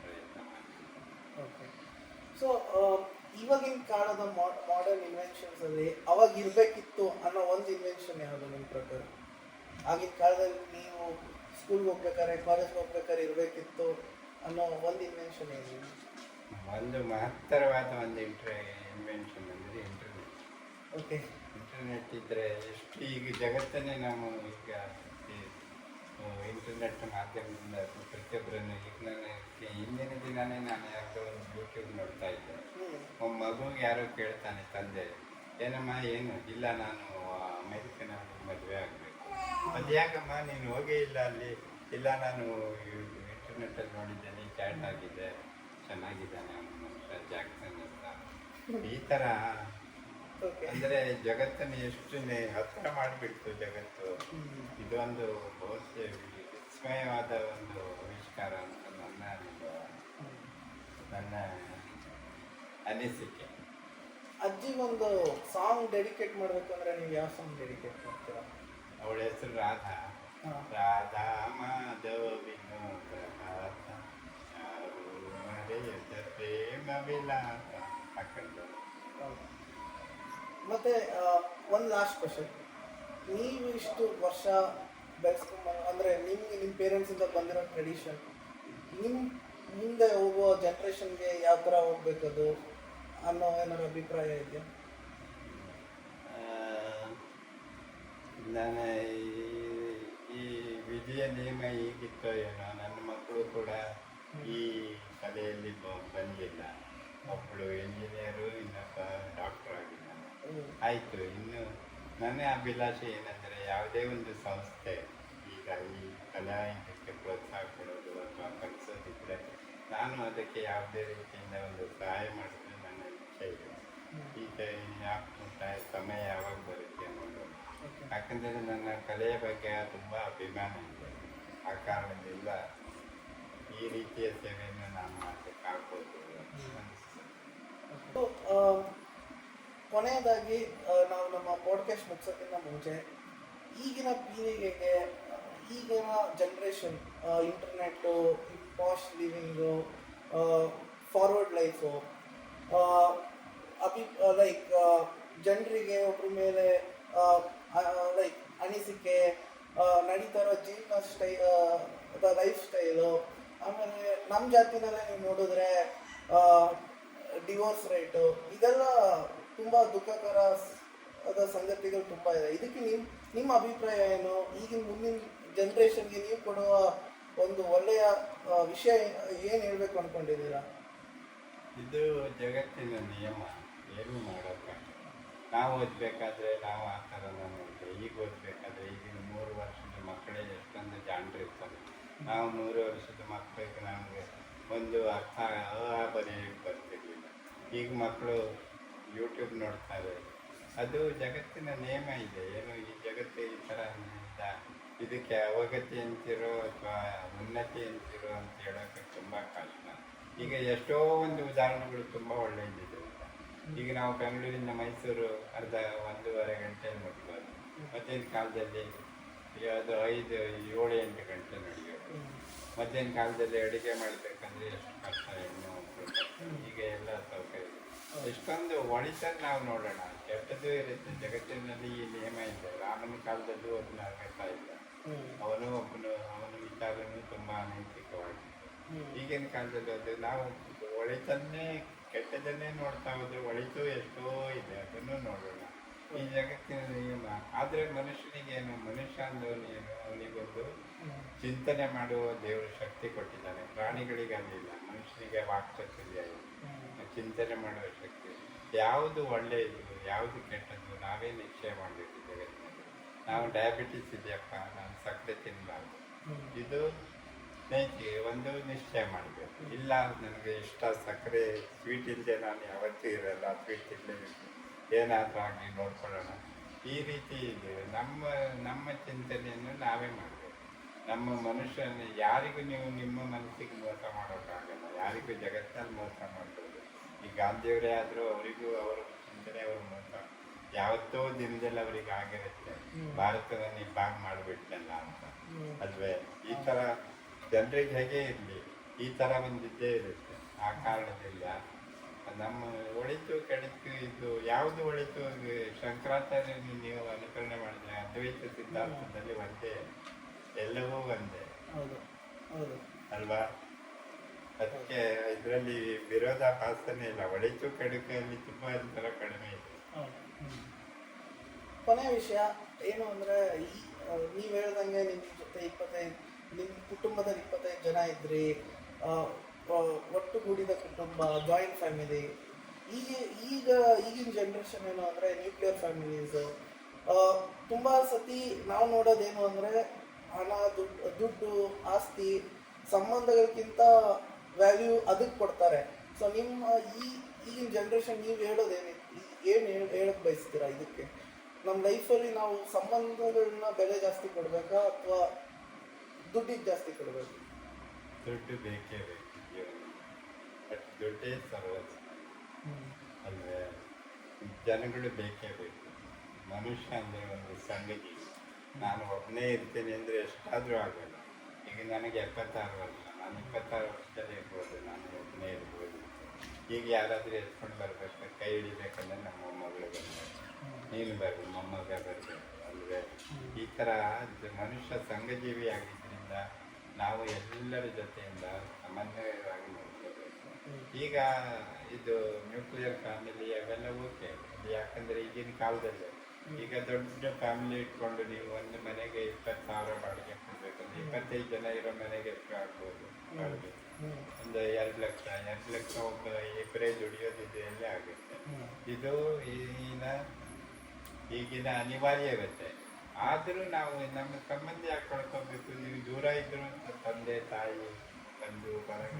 B: ಪ್ರಯತ್ನ ಮಾಡ್ತೀನಿ.
A: ಓಕೆ. ಸೊ ಇವಾಗಿನ ಕಾಲದ ಮಾಡರ್ನ್ ಇನ್ವೆನ್ಷನ್ಸ್ ಅಲ್ಲಿ ಅವಾಗ ಇರಬೇಕಿತ್ತು ಅನ್ನೋ ಒಂದು ಇನ್ವೆನ್ಷನ್ ಯಾವುದು ನಿಮ್ಮ ಪ್ರಕಾರ? ಆಗಿನ ಕಾಲದಲ್ಲಿ ನೀವು ಸ್ಕೂಲ್ಗೆ ಹೋಗ್ಬೇಕಾದ್ರೆ, ಕಾಲೇಜ್ಗೆ ಹೋಗ್ಬೇಕಾದ್ರೆ ಇರಬೇಕಿತ್ತು ಅನ್ನೋ ಒಂದು ಇನ್ವೆನ್ಷನ್ ಏನು?
B: ಒಂದು ಮಹತ್ತರವಾದ ಒಂದು ಇನ್ವೆನ್ಷನ್ ಅಂದರೆ ಇಂಟರ್ನೆಟ್.
A: ಓಕೆ.
B: ಇಂಟರ್ನೆಟ್ ಇದ್ದರೆ ಎಷ್ಟು ಈಗ ಜಗತ್ತನ್ನೇ ನಾವು ಈಗ ಇಂಟರ್ನೆಟ್ ಮಾಧ್ಯಮದಿಂದ ಪ್ರತಿಯೊಬ್ಬರನ್ನು, ಈಗ ನಾನು ಹಿಂದಿನ ದಿನವೇ ನಾನು ಯಾವುದೋ ಒಂದು ಯೂಟ್ಯೂಬ್ ನೋಡ್ತಾ ಇದ್ದೆ. ಒಬ್ಬ ಮಗುಗೆ ಯಾರೋ ಕೇಳ್ತಾನೆ ತಂದೆ, ಏನಮ್ಮ ಏನು? ಇಲ್ಲ, ನಾನು ಅಮೆರಿಕನಲ್ಲಿ ಮದುವೆ ಆಗಬೇಕು. ಅದು ಯಾಕಮ್ಮ ನೀನು ಹೋಗೇ ಇಲ್ಲ ಅಲ್ಲಿ? ಇಲ್ಲ, ನಾನು ಇಂಟರ್ನೆಟ್ಟಲ್ಲಿ ನೋಡಿದ್ದೇನೆ, ಚಾಟ್ ಆಗಿದೆ, ಚೆನ್ನಾಗಿದ್ದಾನೆ ಅವನ ಮನುಷ್ಯ, ಜಾಕ್ಸನ್ ಅಂತ. ಈ ಥರ ಅಂದರೆ ಜಗತ್ತನ್ನು ಎಷ್ಟು ಹತ್ತಿರ ಮಾಡಿಬಿಡ್ತು ಜಗತ್ತು. ಇದೊಂದು ಬಹುಶಃ ವಿಸ್ಮಯವಾದ ಒಂದು ಆವಿಷ್ಕಾರ ಅಂತ ನನ್ನ ಅನುಭವ, ನನ್ನ ಅನಿಸಿಕೆ.
A: ಅಜ್ಜಿಗೊಂದು ಸಾಂಗ್ ಡೆಡಿಕೇಟ್ ಮಾಡಬೇಕು ಅಂದರೆ ನೀವು ಯಾವ ಸಾಂಗ್ ಡೆಡಿಕೇಟ್ ಮಾಡ್ತೀರಾ?
B: ಅವಳ ಹೆಸರು ರಾಧಾ. ರಾಧಾ ಮಾಧವ ವಿನೋದ ಹಾಸ, ಯಾರು ಮರೆಯದ ಪ್ರೇಮ ವಿಲಾಸ ಹಾಕೊಂಡು.
A: ಮತ್ತೆ ಒಂದು ಲಾಸ್ಟ್ ಕ್ವಶನ್. ನೀವು ಇಷ್ಟು ವರ್ಷ ಬೆಳೆಸ್ಕೊಂಡು ಅಂದರೆ ನಿಮ್ಮ ಪೇರೆಂಟ್ಸಿಂದ ಬಂದಿರೋ ಟ್ರೆಡಿಷನ್ ನಿಮ್ಮ ಮುಂದೆ ಹೋಗೋ ಜನ್ರೇಷನ್ಗೆ ಯಾವ ಥರ ಹೋಗ್ಬೇಕದು ಅನ್ನೋ ಏನಾದ್ರು ಅಭಿಪ್ರಾಯ ಇದೆಯಾ?
B: ನಾನು ಈ ವಿಧಿಯ ನಿಯಮ ಹೀಗಿತ್ತೋ ಏನೋ, ನನ್ನ ಮಕ್ಕಳು ಕೂಡ ಈ ಕಲೆಯಲ್ಲಿ ಬಂದಿಲ್ಲ. ಒಬ್ಬಳು ಇಂಜಿನಿಯರು, ಇನ್ನೊಬ್ಬ ಡಾಕ್ಟರ್ ಆಗಿದ್ದಾನೆ. ಆಯಿತು. ಇನ್ನು ನನ್ನ ಅಭಿಲಾಷೆ ಏನಂದರೆ, ಯಾವುದೇ ಒಂದು ಸಂಸ್ಥೆ ಈಗ ಈ ಕಲಾವಿದಕ್ಕೆ ಪ್ರೋತ್ಸಾಹ ಕೊಡೋದು ಅಥವಾ ಕಲಿಸೋದಿದ್ದರೆ ನಾನು ಅದಕ್ಕೆ ಯಾವುದೇ ರೀತಿಯಿಂದ ಒಂದು ಸಹಾಯ ಮಾಡೋದು ನನ್ನ ಇಚ್ಛೆ ಇದೆ. ಈಗ ಸಮಯ ಯಾವಾಗ ಬರುತ್ತೆ ಅನ್ನೋದು. ಯಾಕಂದರೆ ನನ್ನ ಕಲೆಯ ಬಗ್ಗೆ ತುಂಬ ಅಭಿಮಾನ ಇದೆ. ಆ ಕಾರಣದಿಂದ ಈ ರೀತಿಯ ಸೇವೆಯನ್ನು ನಾನು ಮಾಡಬೇಕಾಗ್ಬೋದು ಅನಿಸ್ತದೆ.
A: ಕೊನೆಯದಾಗಿ ನಾವು ನಮ್ಮ ಪಾಡ್ಕಾಸ್ಟ್ ಮುಗಿಸೋಕ್ಕಿಂತ ಮುಂಚೆ ಈಗಿನ ಪೀಳಿಗೆಗೆ ಈಗಿನ generation internet posh living forward life like ಜನರಿಗೆ ಒಬ್ಬರ ಮೇಲೆ ಲೈಕ್ ಅನಿಸಿಕೆ ನಡೀತಾ ಇರೋ ಜೀವನ ಲೈಫ್ ಸ್ಟೈಲು, ಆಮೇಲೆ ನಮ್ಮ ಜಾತಿನಲ್ಲೇ ನೀವು ನೋಡಿದ್ರೆ ಡಿವೋರ್ಸ್ ರೇಟು, ಇದೆಲ್ಲ ತುಂಬ ದುಃಖಕರ ಸಂಗತಿಗಳು ತುಂಬ ಇದೆ. ಇದಕ್ಕೆ ನಿಮ್ಮ ಅಭಿಪ್ರಾಯ ಏನು? ಈಗಿನ ಮುಂದಿನ ಜನ್ರೇಷನ್ಗೆ ನೀವು ಕೊಡುವ ಒಂದು ಒಳ್ಳೆಯ ವಿಷಯ ಏನು ಹೇಳಬೇಕು ಅಂದ್ಕೊಂಡಿದ್ದೀರಾ?
B: ಇದು ಜಗತ್ತಿನ ನಿಯಮ, ಏನು ಮಾಡೋಕ್ಕಾಗಲ್ಲ. ನಾವು ಓದಬೇಕಾದ್ರೆ ನಾವು ಆ ಥರ ನೋಡಿದೆ. ಈಗ ಓದಬೇಕಾದ್ರೆ ಈಗಿನ 3 ವರ್ಷದ ಮಕ್ಕಳೇ ಎಷ್ಟೊಂದು ಜಾಣರು ಇರ್ತಾರೆ. ನಾವು 3 ವರ್ಷದ ಮಕ್ಕಳಿಗೆ ನಮಗೆ ಒಂದು ಅರ್ಥ ಬರೆಯಕ್ಕೆ ಬರ್ತಿರ್ಲಿಲ್ಲ. ಈಗ ಮಕ್ಕಳು ಯೂಟ್ಯೂಬ್ ನೋಡ್ತಾರೆ. ಅದು ಜಗತ್ತಿನ ನಿಯಮ ಇದೆ. ಏನು ಈ ಜಗತ್ತು ಈ ಥರ ಇದಕ್ಕೆ ಅವಗತಿ ಅಂತಿರೋ ಅಥವಾ ಉನ್ನತಿ ಅಂತಿರೋ ಅಂತ ಹೇಳೋಕ್ಕೆ ತುಂಬ ಕಷ್ಟ. ಈಗ ಎಷ್ಟೋ ಒಂದು ಉದಾಹರಣೆಗಳು ತುಂಬ ಒಳ್ಳೆಯದಿದೆ. ಈಗ ನಾವು ಬೆಂಗಳೂರಿಂದ ಮೈಸೂರು 1.5-1.5 ಗಂಟೆಯಲ್ಲಿ ಮುಟ್ಬೋದು. ಮಧ್ಯಾಹ್ನ ಕಾಲದಲ್ಲಿ ಅದು 5-7-8 ಗಂಟೆ ನಡೆಯೋದು. ಮಧ್ಯಾಹ್ನ ಕಾಲದಲ್ಲಿ ಅಡುಗೆ ಮಾಡಬೇಕಂದ್ರೆ ಎಷ್ಟು ಕಷ್ಟ, ಹೆಣ್ಣು ಮಕ್ಕಳು. ಈಗ ಎಲ್ಲ ಸೌಕರ್ಯ ಇದೆ. ಎಷ್ಟೊಂದು ಒಳಿತನ್ನು ನಾವು ನೋಡೋಣ, ಕೆಟ್ಟದ್ದು ಇರುತ್ತೆ. ಜಗತ್ತಿನಲ್ಲಿ ಈ ನಿಯಮ ಇದೆ. ರಾಮನ ಕಾಲದಲ್ಲೂ ಅದನ್ನ ಅರ್ಥ ಇಲ್ಲ. ಅವನು ಅವನ ವಿಚಾರನೂ ತುಂಬ ಅನೈತಿಕವಾಗಿದೆ. ಈಗಿನ ಕಾಲದಲ್ಲಿ ಅದು ನಾವು ಒಳಿತನ್ನೇ ಕೆಟ್ಟದನ್ನೇ ನೋಡ್ತಾ ಹೋದ್ರೆ ಒಳಿತು ಎಷ್ಟೋ ಇದೆ, ಅದನ್ನು ನೋಡೋಣ. ಈ ಜಗತ್ತಿನ ನಿಯಮ. ಆದರೆ ಮನುಷ್ಯನಿಗೇನು, ಮನುಷ್ಯ ಅಂದವನು ಏನು, ಅವನಿಗೊಂದು ಚಿಂತನೆ ಮಾಡುವ ದೇವರು ಶಕ್ತಿ ಕೊಟ್ಟಿದ್ದಾನೆ. ಪ್ರಾಣಿಗಳಿಗೆ ಅದಿಲ್ಲ, ಮನುಷ್ಯನಿಗೆ ವಾಕ್ಚಾತುರ್ಯ ಇದೆ, ಚಿಂತನೆ ಮಾಡುವ ಶಕ್ತಿ. ಯಾವುದು ಒಳ್ಳೆಯದು ಯಾವುದು ಕೆಟ್ಟದ್ದು ನಾವೇ ನಿಶ್ಚಯ ಮಾಡಬೇಕು ಜಗತ್ತಿನಲ್ಲಿ. ನಾವು ಡಯಾಬಿಟಿಸ್ ಇದೆಯಪ್ಪ, ನಾನು ಸಕ್ಕರೆ ತಿನ್ನಬಾರ್ದು, ಇದು ನೈತಿಗೆ ಒಂದು ನಿಶ್ಚಯ ಮಾಡಬೇಕು. ಇಲ್ಲ ನನಗೆ ಇಷ್ಟ ಸಕ್ಕರೆ, ಸ್ವೀಟ್ ಇಲ್ಲದೆ ನಾನು ಯಾವತ್ತೂ ಇರಲ್ಲ, ಸ್ವೀಟ್ ತಿನ್ನಲೇಬೇಕು, ಏನಾದರೂ ಆಗಿ ನೋಡ್ಕೊಳ್ಳೋಣ. ಈ ರೀತಿ ಇದೆ. ನಮ್ಮ ಚಿಂತನೆಯನ್ನು ನಾವೇ ಮಾಡಬೇಕು. ನಮ್ಮ ಮನುಷ್ಯನ ಯಾರಿಗೂ ನೀವು ನಿಮ್ಮ ಮನಸ್ಸಿಗೆ ಮೋಸ ಮಾಡೋಕ್ಕಾಗಲ್ಲ. ಯಾರಿಗೂ ಜಗತ್ತಲ್ಲಿ ಮೋಸ ಮಾಡ್ಬೋದು. ಈ ಗಾಂಧಿಯವರೇ ಆದರೂ ಅವರಿಗೂ ಅವರ ಚಿಂತನೆ ಅವರು ಮೋಸ ಯಾವತ್ತೋ ದಿನದಲ್ಲಿ ಅವರಿಗೆ ಆಗಿರುತ್ತೆ. ಭಾರತವನ್ನು ಇಬ್ಬಾಗ ಮಾಡಿಬಿಟ್ನಲ್ಲ ಅಂತ ಅಲ್ವೇ? ಈ ಥರ ಜನರಿಗೆ ಹೇಗೆ ಇರಲಿ, ಈ ಥರ ಒಂದು ಇದ್ದೇ ಇರುತ್ತೆ. ಆ ಕಾರಣದಿಂದ ನಮ್ಮ ಒಳಿತು ಕೆಳಿತು ಇದು ಯಾವುದು ಒಳಿತು, ಶಂಕರಾಚಾರ್ಯ ನೀವು ಅನುಕರಣೆ ಮಾಡಿದ್ರೆ ಅದ್ವೈತ ಸಿದ್ಧಾಂತದಲ್ಲಿ ಒಂದೇ, ಎಲ್ಲವೂ ಒಂದೇ ಅಲ್ವಾ? ಅದಕ್ಕೆ ಇದರಲ್ಲಿ ವಿರೋಧಾಭಾಸನೇ ಇಲ್ಲ. ಒಳಿತು ಕೆಡುಕಲ್ಲಿ ತುಂಬ ಅಂತರ ಕಡಿಮೆ ಇದೆ.
A: ಕೊನೆಯ ವಿಷಯ ಏನು ಅಂದರೆ, ನೀವು ಹೇಳ್ದಂಗೆ ನಿಮ್ಮ ಜೊತೆ ನಿಮ್ಮ ಕುಟುಂಬದಲ್ಲಿ 25 ಜನ ಇದ್ರಿ, ಒಟ್ಟುಗೂಡಿದ ಕುಟುಂಬ, ಜಾಯಿಂಟ್ ಫ್ಯಾಮಿಲಿ. ಈಗಿನ ಜನ್ರೇಷನ್ ಏನು ಅಂದರೆ ನ್ಯೂಕ್ಲಿಯರ್ ಫ್ಯಾಮಿಲೀಸು. ತುಂಬ ಸತಿ ನಾವು ನೋಡೋದೇನು ಅಂದರೆ ಹಣ, ದುಡ್ಡು, ಆಸ್ತಿ, ಸಂಬಂಧಗಳಿಗಿಂತ ವ್ಯಾಲ್ಯೂ ಅದಕ್ಕೆ ಕೊಡ್ತಾರೆ. ಸೊ ನಿಮ್ಮ ಈಗಿನ ಜನ್ರೇಷನ್ ನೀವು ಏನು ಹೇಳಕ್ಕೆ ಬಯಸ್ತೀರಾ ಇದಕ್ಕೆ? ನಮ್ಮ ಲೈಫಲ್ಲಿ ನಾವು ಸಂಬಂಧಗಳನ್ನ ಬೆಲೆ ಜಾಸ್ತಿ ಕೊಡಬೇಕಾ ಅಥವಾ ದುಡ್ಡಿಗೆ ಜಾಸ್ತಿ ಕೊಡಬೇಕು?
B: ದುಡ್ಡು ಬೇಕೇ ಬೇಕು ಜೀವನ, ಬಟ್ ದುಡ್ಡೇ ಸರ್ವಸ್ವ ಅಲ್ವೇ? ಜನಗಳು ಬೇಕೇ ಬೇಕು. ಮನುಷ್ಯ ಅಂದರೆ ಒಂದು ಸಂಗತಿ. ನಾನು ಒಬ್ಬನೇ ಇರ್ತೀನಿ ಅಂದರೆ ಎಷ್ಟಾದರೂ ಆಗೋಲ್ಲ. ಈಗ ನನಗೆ 76 ವರ್ಷ, ನಾನು 26 ವರ್ಷದಲ್ಲಿ ಇರ್ಬೋದು, ನಾನು ಒಬ್ಬನೇ ಇರ್ಬೋದು. ಈಗ ಯಾರಾದರೂ ಎತ್ಕೊಂಡು ಬರಬೇಕು, ಕೈ ಹಿಡಿಬೇಕಂದ್ರೆ ನಮ್ಮ ಮೊಮ್ಮಗಳು ಬರಬೇಕು, ನೀನು ಬರಬೇಕು, ಮೊಮ್ಮಗ ಬರಬೇಕು ಅಲ್ವೇ? ಈ ಥರ ಮನುಷ್ಯ ಸಂಘಜೀವಿ ಆಗಿದ್ದರಿಂದ ನಾವು ಎಲ್ಲರ ಜೊತೆಯಿಂದ ಸಮನ್ವಯವಾಗಿ ನೋಡ್ಕೋಬೇಕು. ಈಗ ಇದು ನ್ಯೂಕ್ಲಿಯರ್ ಫ್ಯಾಮಿಲಿ ಅವೆಲ್ಲ ಓಕೆ, ಯಾಕಂದರೆ ಈಗಿನ ಕಾಲದಲ್ಲಿ ಈಗ ದೊಡ್ಡ ಫ್ಯಾಮಿಲಿ ಇಟ್ಕೊಂಡು ನೀವು ಒಂದು ಮನೆಗೆ 20,000 ಬಾಡಿಗೆ ಕೊಡಬೇಕಂದ್ರೆ 25 ಜನ ಇರೋ ಮನೆಗೆ ಎಷ್ಟು ಆಗ್ಬೋದು ಬಾಡಿಗೆ? ಒಂದು 2 ಲಕ್ಷ ಒಬ್ಬ ಇಬ್ಬರೇ ದುಡಿಯೋದಿದೆ ಎಲ್ಲೇ ಆಗುತ್ತೆ. ಇದು ಈಗಿನ ಅನಿವಾರ್ಯತೆ. ಆದರೂ ನಾವು ನಮ್ಮ ಸಂಬಂಧ ಯಾಕೆ ಕಳ್ಕೊಬೇಕು? ನೀವು ದೂರ ಇದ್ದರೂ ತಂದೆ ತಾಯಿ, ಬಂಧು ಬಳಗ,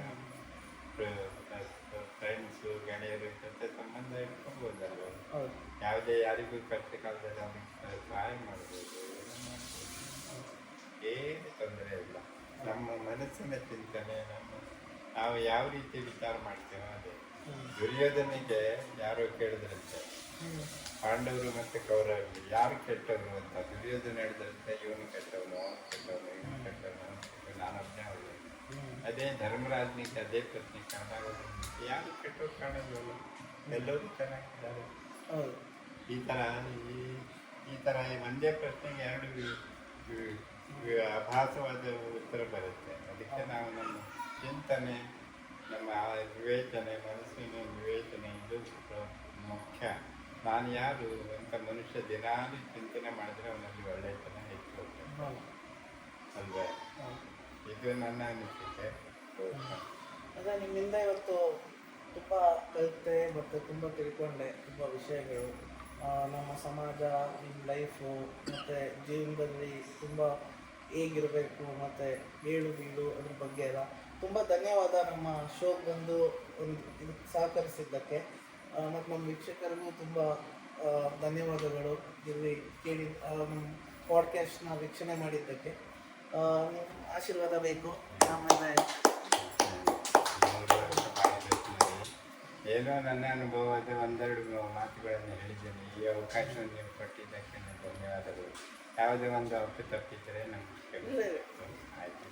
B: ಫ್ರೆಂಡ್ಸು, ಗೆಳೆಯರು ಜೊತೆ ಸಂಬಂಧ ಇಟ್ಕೊಬೋದಲ್ವ? ಯಾವುದೇ ಯಾರಿಗೂ ಕಷ್ಟ ಕಾಲದಲ್ಲಿ ಅವ್ರಿಗೆ ಸಹಾಯ ಮಾಡ್ಬೋದು, ಏನು ತೊಂದರೆ ಇಲ್ಲ. ನಮ್ಮ ಮನಸ್ಸಿನ ಚಿಂತನೆ, ನಾವು ಯಾವ ರೀತಿ ವಿಚಾರ ಮಾಡ್ತೇವೋ ಅದೇ. ದುರ್ಯೋಧನಿಗೆ ಯಾರೋ ಕೇಳಿದ್ರಂತೆ, ಪಾಂಡವರು ಮತ್ತು ಕೌರವರು ಯಾರು ಕೆಟ್ಟವರು ಅಂತ ದುರ್ಯೋಧನ ಹೇಳಿದಂತೆ ಇವನು ಕೆಟ್ಟವನು ಅವನು ಕೆಟ್ಟವನು ಇವನು ಕೆಟ್ಟವನು ಅವನು ಕೆಟ್ಟವನು ನಾನೊಬ್ಬನೇ ಒಳ್ಳೆಯ. ಅದೇ ಧರ್ಮರಾಜನಿಗೆ ಅದೇ ಪ್ರಶ್ನೆ ಕಾಣಾಗೋದು, ಯಾರು ಕೆಟ್ಟವ್ರು ಕಾಣೋದಿಲ್ಲ, ಎಲ್ಲರೂ ಚೆನ್ನಾಗಿದ್ದಾರೆ.
A: ಹೌದು.
B: ಈ ಥರ ಒಂದೇ ಪ್ರಶ್ನೆಗೆ ಎರಡು ಅಭಾಸವಾದ ಉತ್ತರ ಬರುತ್ತೆ. ಅದಕ್ಕೆ ನಾವು ನಮ್ಮ ಚಿಂತನೆ, ನಮ್ಮ ವಿವೇಚನೆ, ಮನಸ್ಸಿನ ವಿವೇಚನೆ ಇದು ಮುಖ್ಯ. ನಾನು ಯಾರು ಅಂತ ಮನುಷ್ಯ ದಿನಾಲೂ ಚಿಂತನೆ ಮಾಡಿದ್ರೆ ಅವನಲ್ಲಿ ಒಳ್ಳೆಯತನ ಹೆಚ್ಚು ಹೋಗ್ತದೆ ಅಲ್ವೇ? ಇದು ನನ್ನ ಅನಿಸಿಕೆ.
A: ಅದೇ ನಿಮ್ಮಿಂದ ಇವತ್ತು ತುಂಬ ಕಲಿತೆ ಮತ್ತು ತುಂಬ ತಿಳ್ಕೊಂಡೆ ತುಂಬ ವಿಷಯಗಳು. ನಮ್ಮ ಸಮಾಜ, ನಿಮ್ಮ ಲೈಫು ಮತ್ತು ಜೀವನದಲ್ಲಿ ತುಂಬ ಹೇಗಿರಬೇಕು ಮತ್ತು ಏಳು ಬೀಳು ಅದ್ರ ಬಗ್ಗೆ ಎಲ್ಲ ತುಂಬ ಧನ್ಯವಾದ. ನಮ್ಮ ಶೋಗೆ ಬಂದು ಒಂದು ಇದಕ್ಕೆ ಸಹಕರಿಸಿದ್ದಕ್ಕೆ ಮತ್ತು ನಮ್ಮ ವೀಕ್ಷಕರಿಗೂ ತುಂಬ ಧನ್ಯವಾದಗಳು. ಇಲ್ಲಿ ಕೇಳಿ ನಮ್ಮ ಪಾಡ್ಕ್ಯಾಸ್ಟ್ನ ವೀಕ್ಷಣೆ ಮಾಡಿದ್ದಕ್ಕೆ ನಿಮ್ಮ ಆಶೀರ್ವಾದ ಬೇಕು. ಆಮೇಲೆ
B: ಏನೋ ನನ್ನ ಅನುಭವದ ಒಂದೆರಡು ಮಾತುಗಳನ್ನು ಹೇಳಿದ್ದೇನೆ. ಈ ಅವಕಾಶವನ್ನು ನೀವು ಕೊಟ್ಟಿದ್ದಕ್ಕೆ ಧನ್ಯವಾದಗಳು. ಯಾವುದೇ ಒಂದು ಅಪ್ಪು ತಪ್ಪಿದ್ದರೆ ನಮಗೆ ಆಯಿತು.